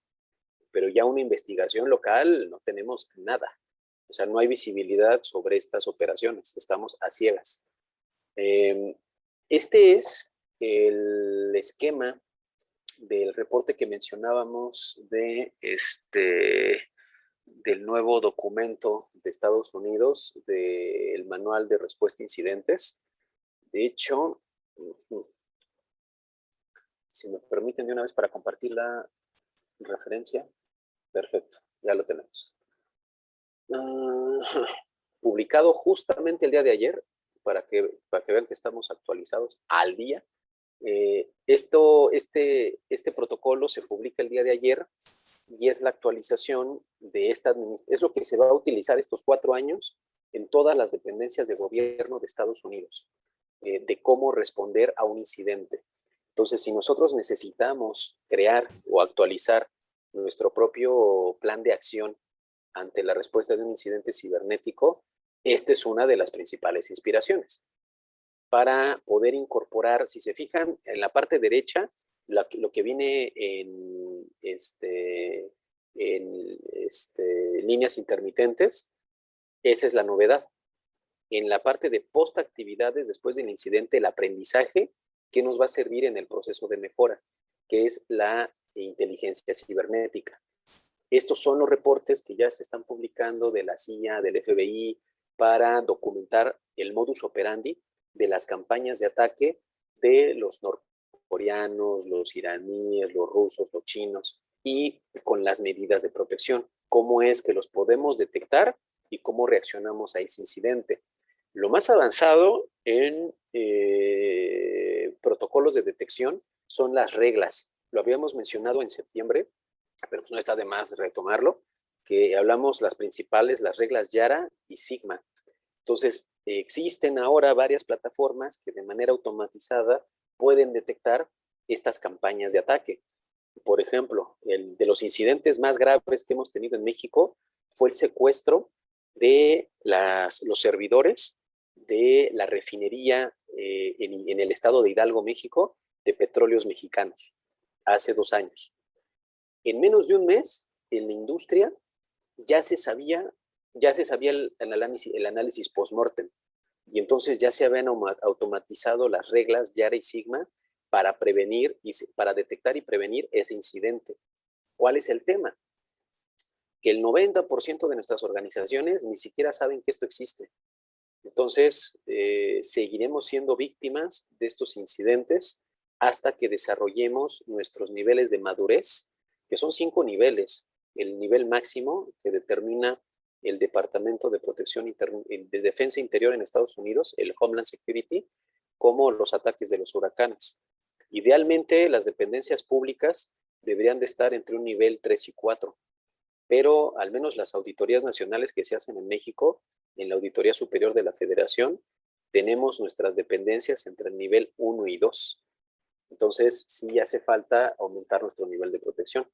pero ya una investigación local no tenemos nada. O sea, no hay visibilidad sobre estas operaciones, estamos a ciegas. Este es el esquema del reporte que mencionábamos del nuevo documento de Estados Unidos del Manual de Respuesta a Incidentes. De hecho, si me permiten de una vez para compartir la referencia. Perfecto, ya lo tenemos. Publicado justamente el día de ayer, para que vean que estamos actualizados al día. Este protocolo se publica el día de ayer y es la actualización de esta administración. Es lo que se va a utilizar estos 4 años en todas las dependencias de gobierno de Estados Unidos, de cómo responder a un incidente. Entonces, si nosotros necesitamos crear o actualizar nuestro propio plan de acción ante la respuesta de un incidente cibernético, esta es una de las principales inspiraciones. Para poder incorporar, si se fijan, en la parte derecha, lo que viene en líneas intermitentes, esa es la novedad. En la parte de post-actividades, después del incidente, el aprendizaje, que nos va a servir en el proceso de mejora, que es la inteligencia cibernética. Estos son los reportes que ya se están publicando de la CIA, del FBI, para documentar el modus operandi de las campañas de ataque de los norcoreanos, los iraníes, los rusos, los chinos, y con las medidas de protección. Cómo es que los podemos detectar y cómo reaccionamos a ese incidente. Lo más avanzado en protocolos de detección son las reglas. Lo habíamos mencionado en septiembre, pero pues no está de más retomarlo, que hablamos las principales, las reglas Yara y Sigma. Entonces, existen ahora varias plataformas que de manera automatizada pueden detectar estas campañas de ataque. Por ejemplo, el de los incidentes más graves que hemos tenido en México fue el secuestro de los servidores de la refinería en el estado de Hidalgo, México, de Petróleos Mexicanos, hace 2 años. En menos de un mes, en la industria, ya se sabía el análisis post-mortem, y entonces ya se habían automatizado las reglas Yara y Sigma para prevenir para detectar y prevenir ese incidente. ¿Cuál es el tema? Que el 90% de nuestras organizaciones ni siquiera saben que esto existe. Entonces, seguiremos siendo víctimas de estos incidentes hasta que desarrollemos nuestros niveles de madurez, que son 5 niveles. El nivel máximo que determina el Departamento de Protección de Defensa Interior en Estados Unidos, el Homeland Security, como los ataques de los huracanes. Idealmente, las dependencias públicas deberían de estar entre un nivel 3 y 4, pero al menos las auditorías nacionales que se hacen en México, en la Auditoría Superior de la Federación, tenemos nuestras dependencias entre el nivel 1 y 2. Entonces, sí hace falta aumentar nuestro nivel de protección.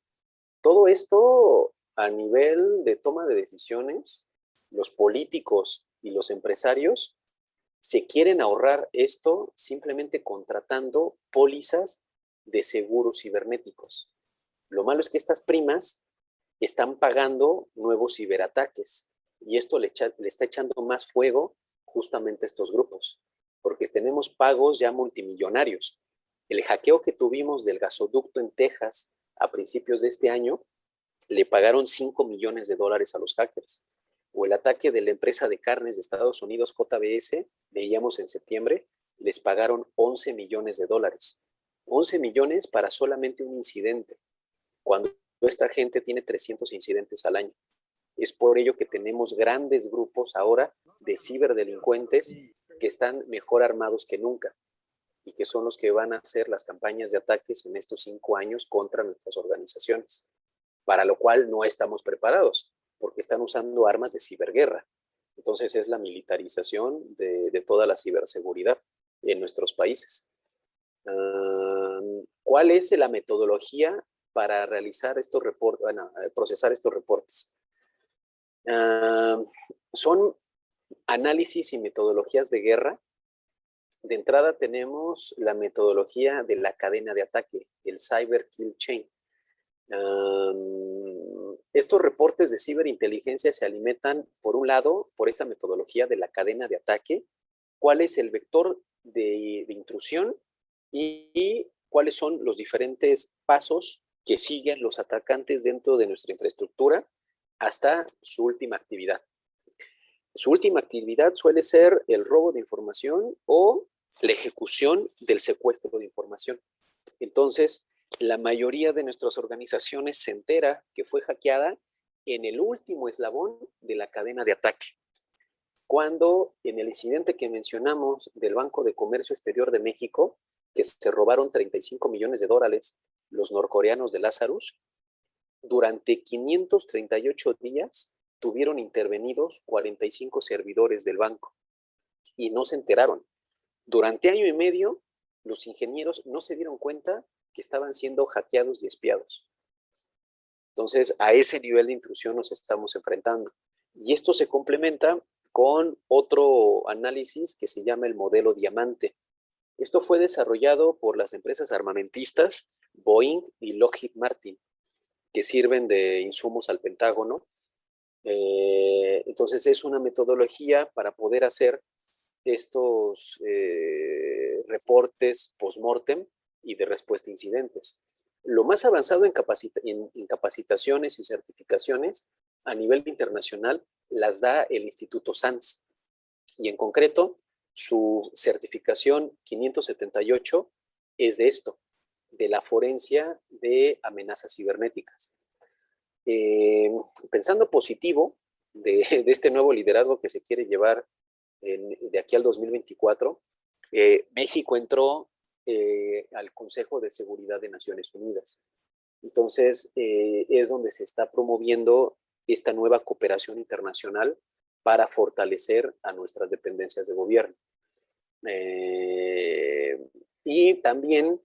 Todo esto a nivel de toma de decisiones, los políticos y los empresarios se quieren ahorrar esto simplemente contratando pólizas de seguros cibernéticos. Lo malo es que estas primas están pagando nuevos ciberataques y esto le está echando más fuego justamente a estos grupos, porque tenemos pagos ya multimillonarios. El hackeo que tuvimos del gasoducto en Texas a principios de este año, le pagaron $5 millones a los hackers. o el ataque de la empresa de carnes de Estados Unidos, JBS, veíamos en septiembre, les pagaron $11 millones. 11 millones para solamente un incidente, cuando esta gente tiene 300 incidentes al año. Es por ello que tenemos grandes grupos ahora de ciberdelincuentes que están mejor armados que nunca y que son los que van a hacer las campañas de ataques en estos 5 años contra nuestras organizaciones, para lo cual no estamos preparados, porque están usando armas de ciberguerra. Entonces es la militarización de toda la ciberseguridad en nuestros países. ¿Cuál es la metodología para realizar estos reportes, procesar estos reportes? Son análisis y metodologías de guerra. De entrada tenemos la metodología de la cadena de ataque, el Cyber Kill Chain. Estos reportes de ciberinteligencia se alimentan, por un lado, por esa metodología de la cadena de ataque, cuál es el vector de intrusión y cuáles son los diferentes pasos que siguen los atacantes dentro de nuestra infraestructura hasta su última actividad. Su última actividad suele ser el robo de información o la ejecución del secuestro de información. Entonces, la mayoría de nuestras organizaciones se entera que fue hackeada en el último eslabón de la cadena de ataque. Cuando en el incidente que mencionamos del Banco de Comercio Exterior de México, que se robaron $35 millones los norcoreanos de Lazarus, durante 538 días tuvieron intervenidos 45 servidores del banco y no se enteraron. Durante año y medio, los ingenieros no se dieron cuenta que estaban siendo hackeados y espiados. Entonces, a ese nivel de intrusión nos estamos enfrentando. Y esto se complementa con otro análisis que se llama el modelo Diamante. Esto fue desarrollado por las empresas armamentistas Boeing y Lockheed Martin, que sirven de insumos al Pentágono. Entonces, es una metodología para poder hacer estos reportes post-mortem y de respuesta a incidentes. Lo más avanzado en capacitaciones y certificaciones a nivel internacional las da el Instituto SANS. Y en concreto, su certificación 578 es de esto, de la forencia de amenazas cibernéticas. Pensando positivo de este nuevo liderazgo que se quiere llevar de aquí al 2024, México entró al Consejo de Seguridad de Naciones Unidas. Entonces, es donde se está promoviendo esta nueva cooperación internacional para fortalecer a nuestras dependencias de gobierno. Y también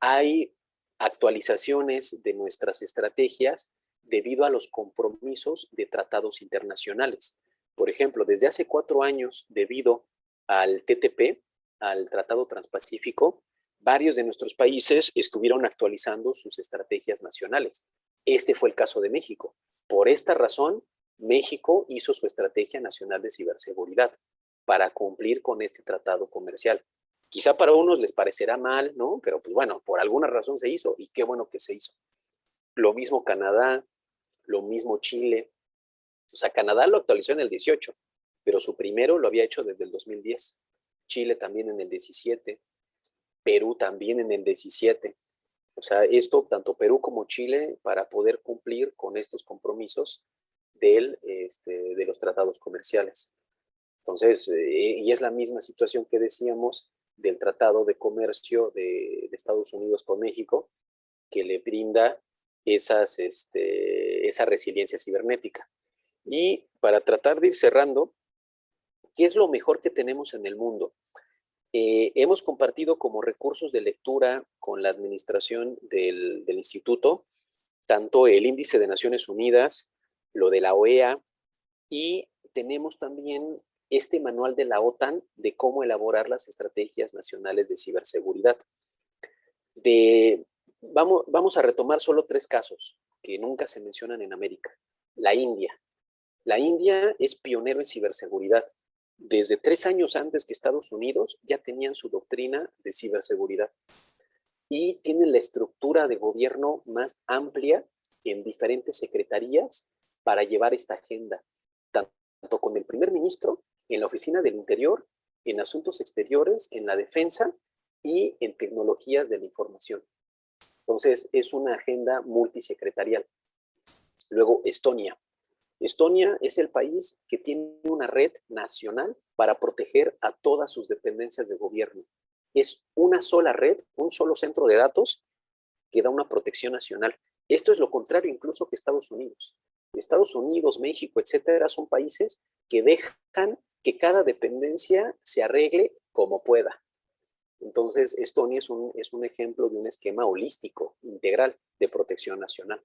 hay actualizaciones de nuestras estrategias debido a los compromisos de tratados internacionales. Por ejemplo, desde hace 4 años, debido al TTP, al Tratado Transpacífico, varios de nuestros países estuvieron actualizando sus estrategias nacionales. Este fue el caso de México. Por esta razón, México hizo su Estrategia Nacional de Ciberseguridad para cumplir con este tratado comercial. Quizá para unos les parecerá mal, ¿no? Pero pues bueno, por alguna razón se hizo y qué bueno que se hizo. Lo mismo Canadá, lo mismo Chile. O sea, Canadá lo actualizó en el 18, pero su primero lo había hecho desde el 2010. Chile también en el 17, Perú también en el 17. O sea, esto, tanto Perú como Chile, para poder cumplir con estos compromisos de los tratados comerciales. Entonces, y es la misma situación que decíamos del Tratado de Comercio de Estados Unidos con México, que le brinda esa resiliencia cibernética. Y para tratar de ir cerrando, ¿qué es lo mejor que tenemos en el mundo? Hemos compartido como recursos de lectura con la administración del instituto, tanto el Índice de Naciones Unidas, lo de la OEA, y tenemos también este manual de la OTAN de cómo elaborar las estrategias nacionales de ciberseguridad. Vamos a retomar solo 3 casos que nunca se mencionan en América. La India. La India es pionero en ciberseguridad. Desde 3 años antes que Estados Unidos ya tenían su doctrina de ciberseguridad y tienen la estructura de gobierno más amplia en diferentes secretarías para llevar esta agenda. tanto con el primer ministro, en la oficina del Interior, en asuntos exteriores, en la defensa y en tecnologías de la información. Entonces, es una agenda multisecretarial. Luego, Estonia. Estonia es el país que tiene una red nacional para proteger a todas sus dependencias de gobierno. Es una sola red, un solo centro de datos que da una protección nacional. Esto es lo contrario incluso que Estados Unidos. Estados Unidos, México, etcétera, son países que dejan que cada dependencia se arregle como pueda. Entonces, Estonia es un ejemplo de un esquema holístico, integral, de protección nacional.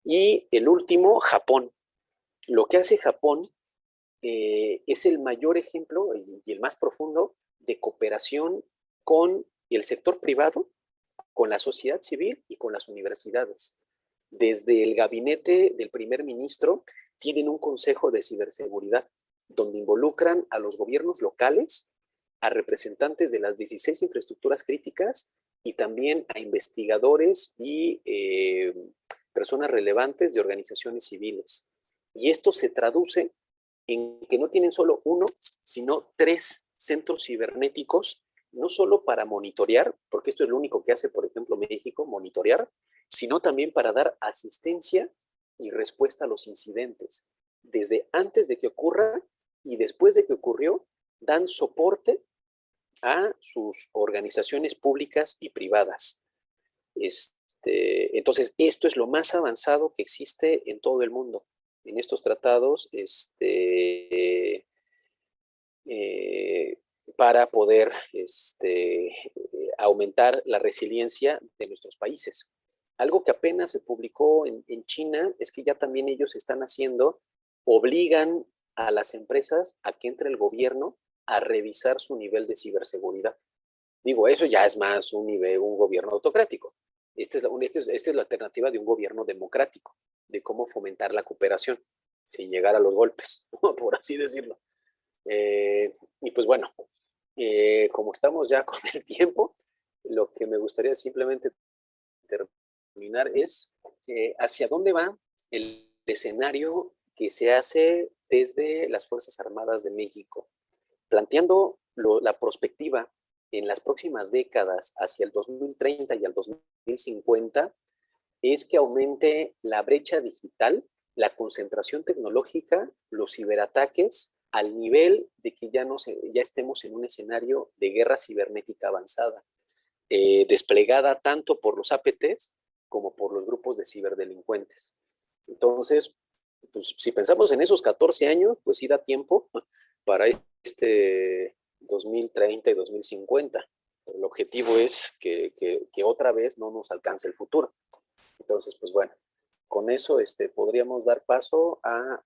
Y el último, Japón. Lo que hace Japón es el mayor ejemplo y el más profundo de cooperación con el sector privado, con la sociedad civil y con las universidades. Desde el gabinete del primer ministro tienen un consejo de ciberseguridad donde involucran a los gobiernos locales, a representantes de las 16 infraestructuras críticas y también a investigadores y personas relevantes de organizaciones civiles. Y esto se traduce en que no tienen solo uno, sino 3 centros cibernéticos, no solo para monitorear, porque esto es lo único que hace, por ejemplo, México, monitorear, sino también para dar asistencia y respuesta a los incidentes. Desde antes de que ocurra y después de que ocurrió, dan soporte a sus organizaciones públicas y privadas. Entonces, esto es lo más avanzado que existe en todo el mundo. En estos tratados, para poder aumentar la resiliencia de nuestros países. Algo que apenas se publicó en China es que ya también ellos están haciendo, obligan a las empresas a que entre el gobierno a revisar su nivel de ciberseguridad. Digo, eso ya es más un gobierno autocrático. Esta es la alternativa de un gobierno democrático, de cómo fomentar la cooperación, sin llegar a los golpes, por así decirlo. Y pues bueno, como estamos ya con el tiempo, lo que me gustaría simplemente terminar es hacia dónde va el escenario que se hace desde las Fuerzas Armadas de México, planteando la perspectiva en las próximas décadas hacia el 2030 y al 2050, es que aumente la brecha digital, la concentración tecnológica, los ciberataques, al nivel de que ya estemos en un escenario de guerra cibernética avanzada, desplegada tanto por los APTs como por los grupos de ciberdelincuentes. Entonces, pues, si pensamos en esos 14 años, pues sí da tiempo para 2030 y 2050. El objetivo es que otra vez no nos alcance el futuro. Entonces, pues bueno, con eso podríamos dar paso a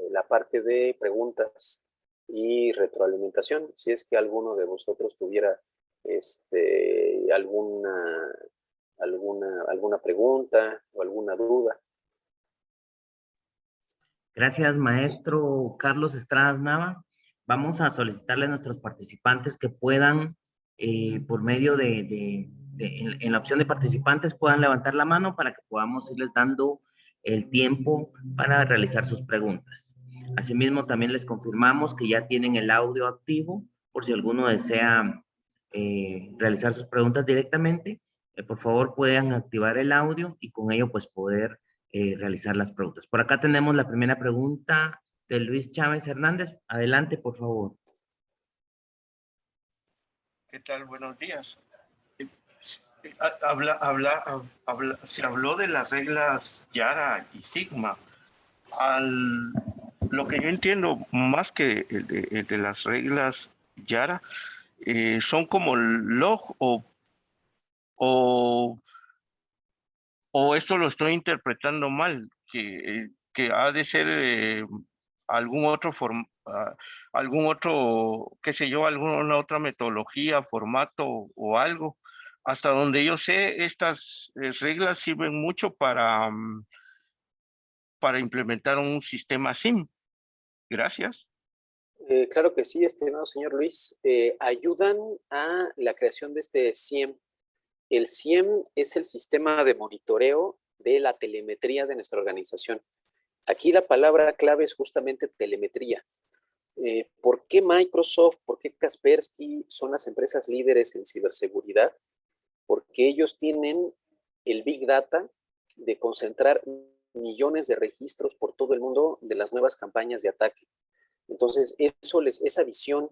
la parte de preguntas y retroalimentación. Si es que alguno de vosotros tuviera alguna pregunta o alguna duda. Gracias, maestro Carlos Estradas Nava. Vamos a solicitarle a nuestros participantes que puedan, por medio en la opción de participantes, puedan levantar la mano para que podamos irles dando el tiempo para realizar sus preguntas. Asimismo, también les confirmamos que ya tienen el audio activo, por si alguno desea realizar sus preguntas directamente. Por favor, puedan activar el audio y con ello, pues, poder realizar las preguntas. Por acá tenemos la primera pregunta de Luis Chávez Hernández. Adelante, por favor. ¿Qué tal? Buenos días. Se habló de las reglas Yara y Sigma. Lo que yo entiendo, más que el de las reglas Yara, son como log o esto lo estoy interpretando mal, que ha de ser algún otro, qué sé yo, alguna otra metodología, formato o algo. Hasta donde yo sé, estas reglas sirven mucho para implementar un sistema SIM. Gracias. Claro que sí, estimado señor Luis. Ayudan a la creación de este SIEM. El SIEM es el sistema de monitoreo de la telemetría de nuestra organización. Aquí la palabra clave es justamente telemetría. ¿Por qué Microsoft, por qué Kaspersky son las empresas líderes en ciberseguridad? Porque ellos tienen el Big Data de concentrar millones de registros por todo el mundo de las nuevas campañas de ataque. Entonces, esa visión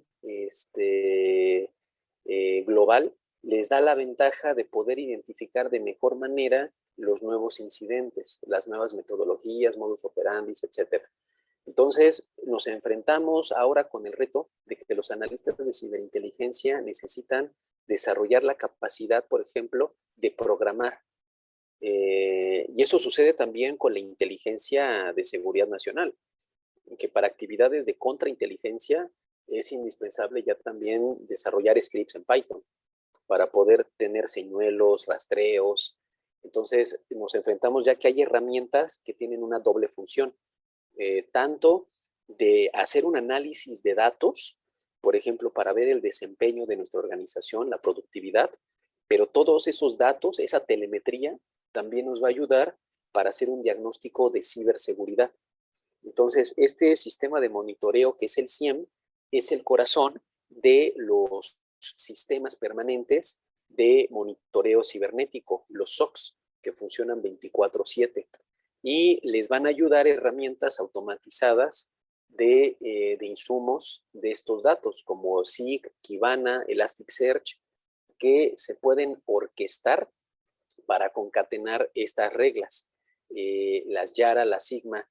global les da la ventaja de poder identificar de mejor manera los nuevos incidentes, las nuevas metodologías, modus operandi, etc. Entonces, nos enfrentamos ahora con el reto de que los analistas de ciberinteligencia necesitan desarrollar la capacidad, por ejemplo, de programar. Y eso sucede también con la inteligencia de seguridad nacional, que para actividades de contrainteligencia es indispensable ya también desarrollar scripts en Python para poder tener señuelos, rastreos. Entonces, nos enfrentamos ya que hay herramientas que tienen una doble función, tanto de hacer un análisis de datos, por ejemplo, para ver el desempeño de nuestra organización, la productividad, pero todos esos datos, esa telemetría, también nos va a ayudar para hacer un diagnóstico de ciberseguridad. Entonces, este sistema de monitoreo, que es el CIEM, es el corazón de los sistemas permanentes de monitoreo cibernético, los SOCs, que funcionan 24/7. Y les van a ayudar herramientas automatizadas de insumos de estos datos, como SIG, Kibana, Elasticsearch, que se pueden orquestar para concatenar estas reglas. Las Yara, las Sigma,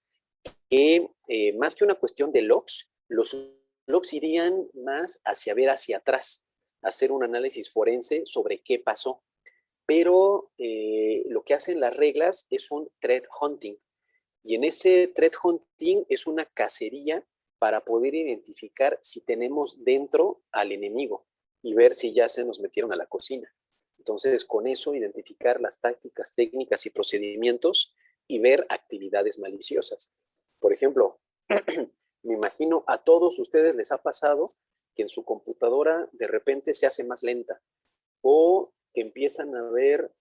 que más que una cuestión de logs, los logs irían más hacia ver hacia atrás, hacer un análisis forense sobre qué pasó. Pero lo que hacen las reglas es un threat hunting. Y en ese threat hunting es una cacería para poder identificar si tenemos dentro al enemigo y ver si ya se nos metieron a la cocina. Entonces, con eso, identificar las tácticas, técnicas y procedimientos y ver actividades maliciosas. Por ejemplo, me imagino a todos ustedes les ha pasado que en su computadora de repente se hace más lenta o que empiezan a ver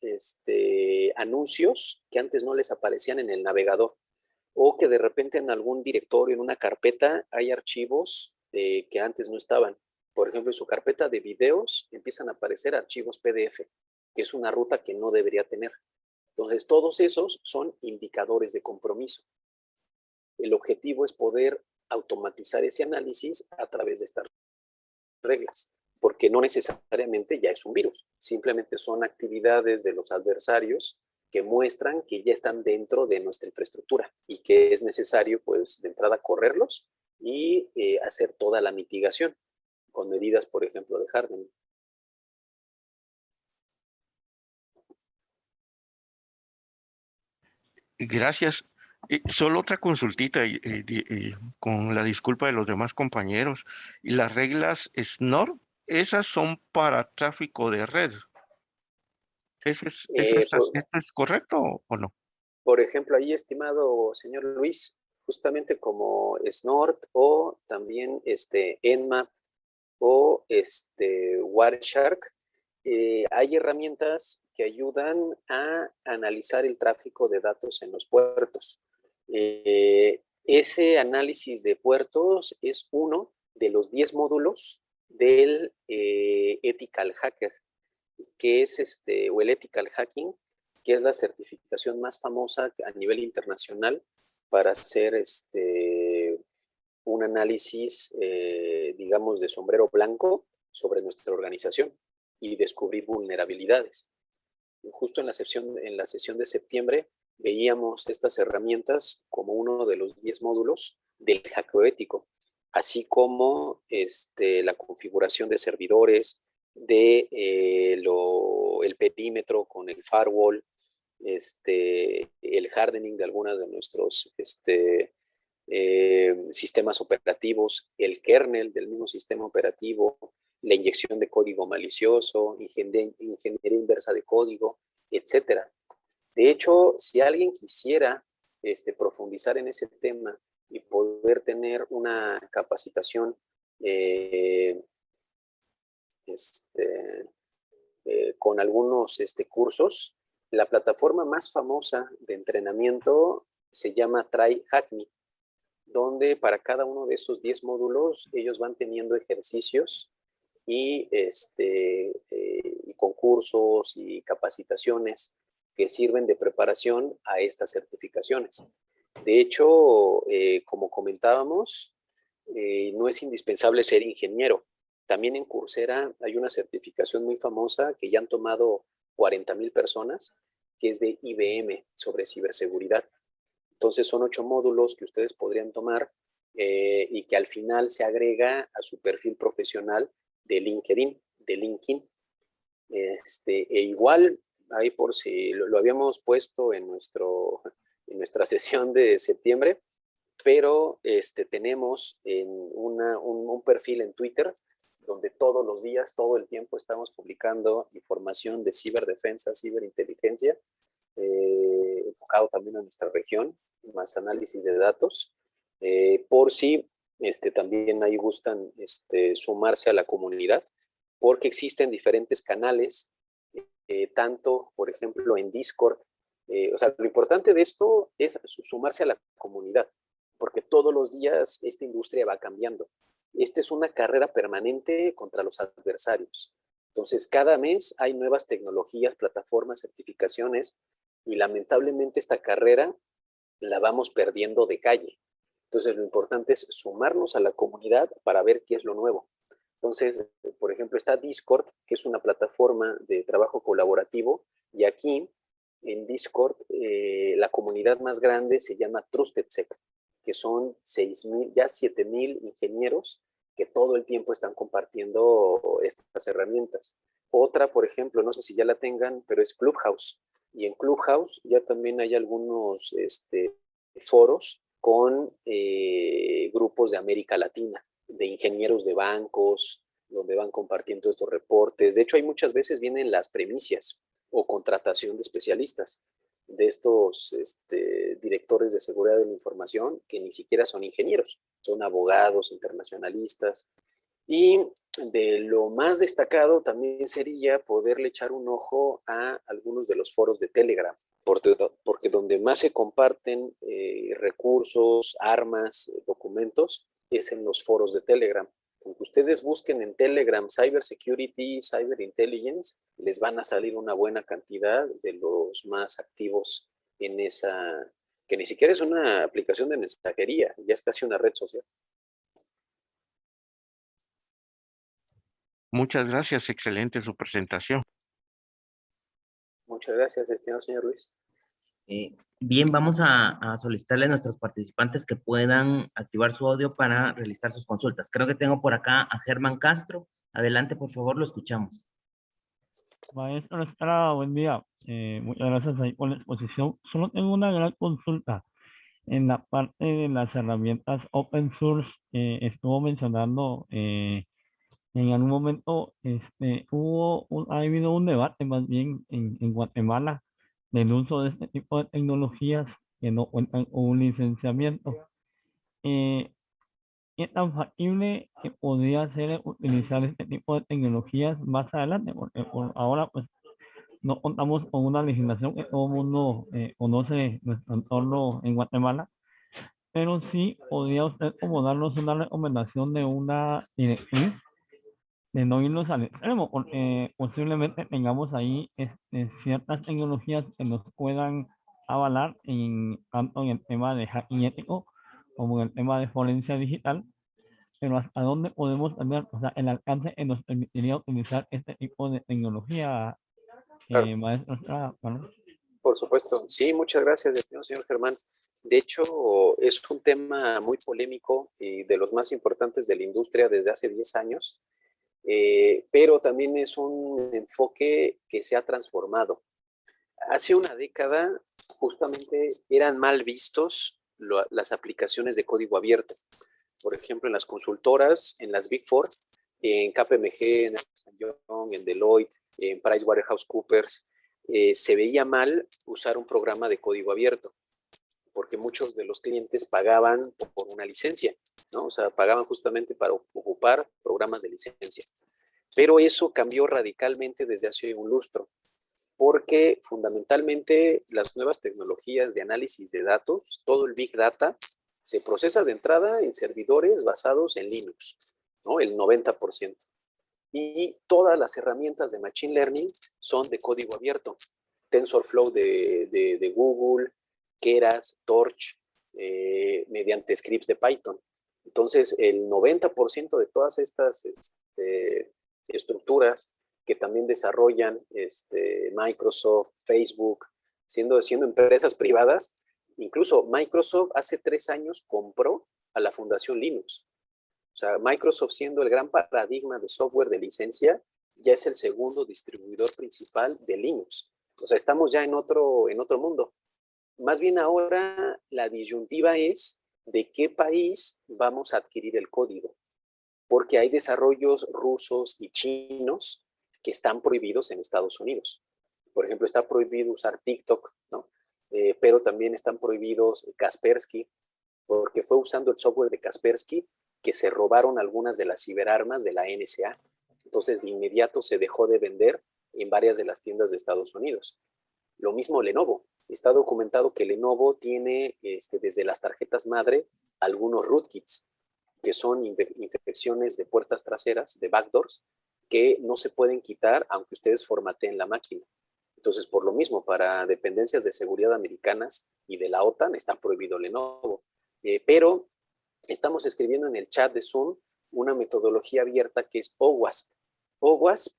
anuncios que antes no les aparecían en el navegador, o que de repente en algún directorio, en una carpeta, hay archivos que antes no estaban. Por ejemplo, en su carpeta de videos empiezan a aparecer archivos PDF, que es una ruta que no debería tener. Entonces, todos esos son indicadores de compromiso. El objetivo es poder automatizar ese análisis a través de estas reglas, porque no necesariamente ya es un virus, simplemente son actividades de los adversarios que muestran que ya están dentro de nuestra infraestructura y que es necesario, pues, de entrada correrlos y hacer toda la mitigación con medidas, por ejemplo, de hardening. Gracias. Solo otra consultita con la disculpa de los demás compañeros. ¿Y las reglas SNOR? Esas son para tráfico de red. ¿Eso es correcto o no? Por ejemplo, ahí, estimado señor Luis, justamente como Snort o también Nmap o Wireshark, hay herramientas que ayudan a analizar el tráfico de datos en los puertos. Ese análisis de puertos es uno de los 10 módulos del Ethical Hacker, que es o el Ethical Hacking, que es la certificación más famosa a nivel internacional para hacer un análisis, digamos, de sombrero blanco sobre nuestra organización y descubrir vulnerabilidades. Justo en la sesión de septiembre veíamos estas herramientas como uno de los 10 módulos del hackeo ético, así como la configuración de servidores, de el perímetro con el firewall, el hardening de algunos de nuestros sistemas operativos, el kernel del mismo sistema operativo, la inyección de código malicioso, ingeniería inversa de código, etc. De hecho, si alguien quisiera profundizar en ese tema y poder tener una capacitación con algunos cursos, la plataforma más famosa de entrenamiento se llama Try Hack Me, donde para cada uno de esos 10 módulos ellos van teniendo ejercicios y concursos y capacitaciones que sirven de preparación a estas certificaciones. De hecho, como comentábamos, no es indispensable ser ingeniero. También en Coursera hay una certificación muy famosa que ya han tomado 40,000 personas, que es de IBM sobre ciberseguridad. Entonces son 8 módulos que ustedes podrían tomar y que al final se agrega a su perfil profesional de LinkedIn. Igual, ahí por si lo habíamos puesto en nuestra sesión de septiembre, pero tenemos un perfil en Twitter donde todos los días, todo el tiempo estamos publicando información de ciberdefensa, ciberinteligencia, enfocado también a nuestra región, más análisis de datos, por si también ahí gustan sumarse a la comunidad, porque existen diferentes canales, tanto, por ejemplo, en Discord. O sea, lo importante de esto es sumarse a la comunidad, porque todos los días esta industria va cambiando. Esta es una carrera permanente contra los adversarios. Entonces, cada mes hay nuevas tecnologías, plataformas, certificaciones, y lamentablemente esta carrera la vamos perdiendo de calle. Entonces, lo importante es sumarnos a la comunidad para ver qué es lo nuevo. Entonces, por ejemplo, está Discord, que es una plataforma de trabajo colaborativo, y aquí en Discord la comunidad más grande se llama TrustedSec, que son 6,000, ya 7,000 ingenieros que todo el tiempo están compartiendo estas herramientas. Otra, por ejemplo, no sé si ya la tengan, pero es Clubhouse. Y en Clubhouse ya también hay algunos foros con grupos de América Latina, de ingenieros de bancos, donde van compartiendo estos reportes. De hecho, hay muchas veces vienen las premisas o contratación de especialistas, de estos directores de seguridad de la información que ni siquiera son ingenieros, son abogados, internacionalistas. Y de lo más destacado también sería poderle echar un ojo a algunos de los foros de Telegram, porque donde más se comparten recursos, armas, documentos, es en los foros de Telegram. Aunque ustedes busquen en Telegram Cybersecurity, Cyberintelligence, les van a salir una buena cantidad de los más activos en esa, que ni siquiera es una aplicación de mensajería, ya es casi una red social. Muchas gracias, excelente su presentación. Muchas gracias, estimado señor Luis. Bien, vamos a solicitarle a nuestros participantes que puedan activar su audio para realizar sus consultas. Creo que tengo por acá a Germán Castro. Adelante, por favor, lo escuchamos. Maestro Estrada, buen día. Muchas gracias ahí por la exposición. Solo tengo una gran consulta. En la parte de las herramientas open source, estuvo mencionando en algún momento, ha habido un debate más bien en Guatemala del uso de este tipo de tecnologías que no cuentan con un licenciamiento. ¿Qué tan factible podría ser utilizar este tipo de tecnologías más adelante? Porque por ahora pues no contamos con una legislación que todo el mundo conoce nuestro entorno en Guatemala, pero sí podría usted como darnos una recomendación de una directriz de no irnos al extremo, porque posiblemente tengamos ahí ciertas tecnologías que nos puedan avalar tanto en el tema de hacking ético como en el tema de forense digital, pero hasta dónde podemos tener, o sea, el alcance que nos permitiría utilizar este tipo de tecnología, Claro. maestro. Bueno. Por supuesto. Sí, muchas gracias, estimado señor Germán. De hecho, es un tema muy polémico y de los más importantes de la industria desde hace 10 años, pero también es un enfoque que se ha transformado. Hace una década, justamente, eran mal vistos las aplicaciones de código abierto. Por ejemplo, en las consultoras, en las Big Four, en KPMG, en Ernst & Young, en Deloitte, en PricewaterhouseCoopers, se veía mal usar un programa de código abierto, porque muchos de los clientes pagaban por una licencia, ¿no? O sea, pagaban justamente para ocupar programas de licencia. Pero eso cambió radicalmente desde hace un lustro, porque fundamentalmente las nuevas tecnologías de análisis de datos, todo el Big Data, se procesa de entrada en servidores basados en Linux, ¿no? El 90%. Y todas las herramientas de Machine Learning son de código abierto. TensorFlow de Google, Keras, Torch, mediante scripts de Python. Entonces, el 90% de todas estas estructuras que también desarrollan Microsoft, Facebook, siendo empresas privadas, incluso Microsoft hace 3 años compró a la Fundación Linux. O sea, Microsoft, siendo el gran paradigma de software de licencia, ya es el segundo distribuidor principal de Linux. O sea, estamos ya en otro mundo. Más bien ahora la disyuntiva es de qué país vamos a adquirir el código, porque hay desarrollos rusos y chinos que están prohibidos en Estados Unidos. Por ejemplo, está prohibido usar TikTok, ¿no? Pero también están prohibidos Kaspersky, porque fue usando el software de Kaspersky que se robaron algunas de las ciberarmas de la NSA. Entonces, de inmediato se dejó de vender en varias de las tiendas de Estados Unidos. Lo mismo Lenovo. Está documentado que Lenovo tiene desde las tarjetas madre algunos rootkits, que son infecciones de puertas traseras, de backdoors, que no se pueden quitar aunque ustedes formateen la máquina. Entonces, por lo mismo, para dependencias de seguridad americanas y de la OTAN está prohibido Lenovo. Pero estamos escribiendo en el chat de Zoom una metodología abierta que es OWASP. OWASP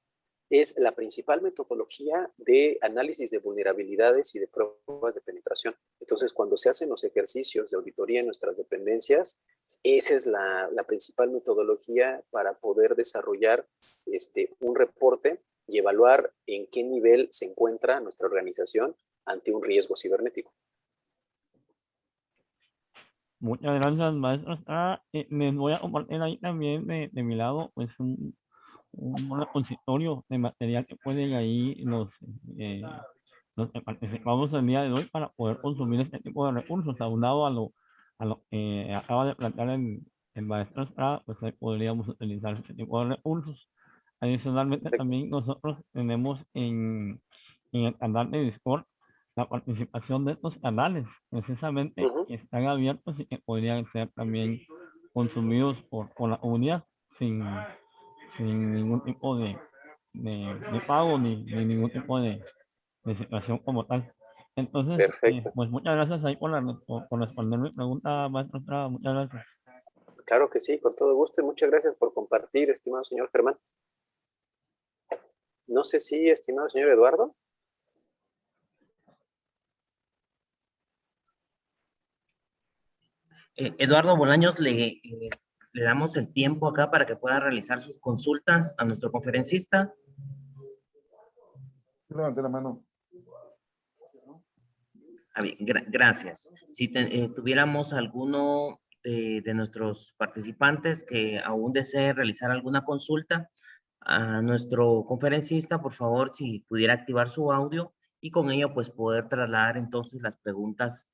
es la principal metodología de análisis de vulnerabilidades y de pruebas de penetración. Entonces, cuando se hacen los ejercicios de auditoría en nuestras dependencias, esa es la principal metodología para poder desarrollar un reporte y evaluar en qué nivel se encuentra nuestra organización ante un riesgo cibernético. Muchas gracias, maestro. Les voy a compartir ahí también de mi lado, pues un repositorio de material que pueden ahí los que participamos el día de hoy para poder consumir este tipo de recursos, aunado a lo que acaba de plantear el maestro Estrada, pues ahí podríamos utilizar este tipo de recursos. Adicionalmente, Perfecto. también nosotros tenemos en el canal de Discord la participación de estos canales, precisamente, que están abiertos y que podrían ser también consumidos por la comunidad sin ningún tipo de pago ni ningún tipo de situación como tal. Entonces, Perfecto. pues muchas gracias ahí por responder mi pregunta, maestro Estrada. Muchas gracias. Claro que sí, con todo gusto y muchas gracias por compartir, estimado señor Germán. No sé si, estimado señor Eduardo. Eduardo Bolaños, le damos el tiempo acá para que pueda realizar sus consultas a nuestro conferencista. Levante la mano. Gracias. Si tuviéramos alguno de nuestros participantes que aún desee realizar alguna consulta a nuestro conferencista, por favor, si pudiera activar su audio y con ello pues poder trasladar entonces las preguntas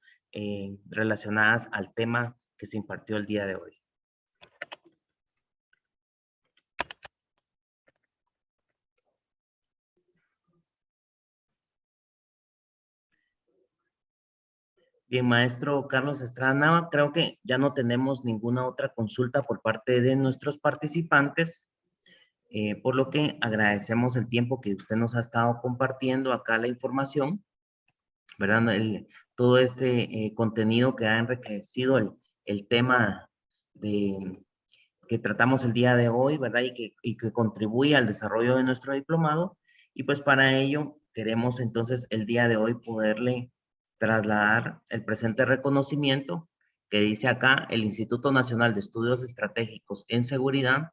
relacionadas al tema que se impartió el día de hoy. Bien, maestro Carlos Estrada Nava, creo que ya no tenemos ninguna otra consulta por parte de nuestros participantes, por lo que agradecemos el tiempo que usted nos ha estado compartiendo acá la información, ¿verdad? Todo este contenido que ha enriquecido el tema que tratamos el día de hoy, ¿verdad? Y que contribuye al desarrollo de nuestro diplomado. Y pues para ello queremos entonces el día de hoy poderle trasladar el presente reconocimiento que dice acá: el Instituto Nacional de Estudios Estratégicos en Seguridad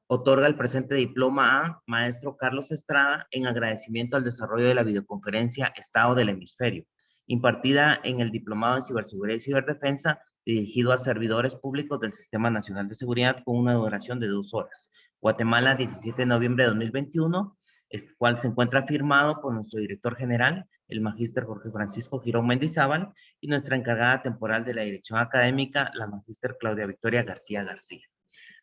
otorga el presente diploma a maestro Carlos Estrada en agradecimiento al desarrollo de la videoconferencia Estado del Hemisferio, impartida en el Diplomado en Ciberseguridad y Ciberdefensa, dirigido a servidores públicos del Sistema Nacional de Seguridad con una duración de 2 horas. Guatemala, 17 de noviembre de 2021, el cual se encuentra firmado por nuestro director general, el magíster Jorge Francisco Girón Mendizábal, y nuestra encargada temporal de la dirección académica, la magíster Claudia Victoria García García.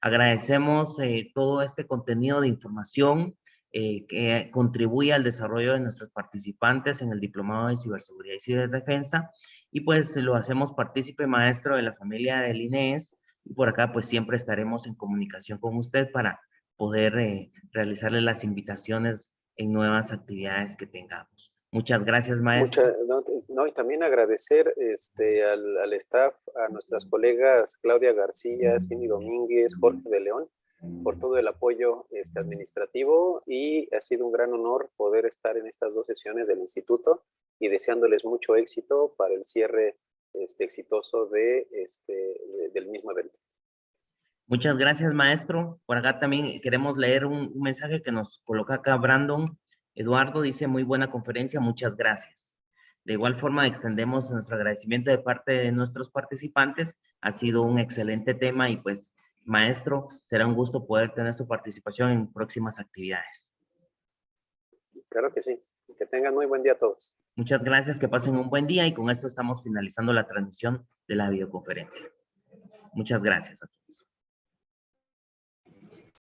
Agradecemos todo este contenido de información que contribuye al desarrollo de nuestros participantes en el Diplomado de Ciberseguridad y Ciberdefensa. Y pues lo hacemos partícipe, maestro, de la familia del INES. Y por acá pues siempre estaremos en comunicación con usted para poder realizarle las invitaciones en nuevas actividades que tengamos. Muchas gracias, maestro. No, y también agradecer al staff, a nuestras colegas Claudia García, Cindy Domínguez, Jorge de León, por todo el apoyo administrativo, y ha sido un gran honor poder estar en estas 2 sesiones del instituto y deseándoles mucho éxito para el cierre exitoso del mismo evento. Muchas gracias, maestro. Por acá también queremos leer un mensaje que nos coloca acá Brandon Eduardo. Dice, muy buena conferencia, muchas gracias. De igual forma, extendemos nuestro agradecimiento de parte de nuestros participantes. Ha sido un excelente tema y pues, maestro, será un gusto poder tener su participación en próximas actividades. Claro que sí. Que tengan muy buen día a todos. Muchas gracias, que pasen un buen día y con esto estamos finalizando la transmisión de la videoconferencia. Muchas gracias a todos.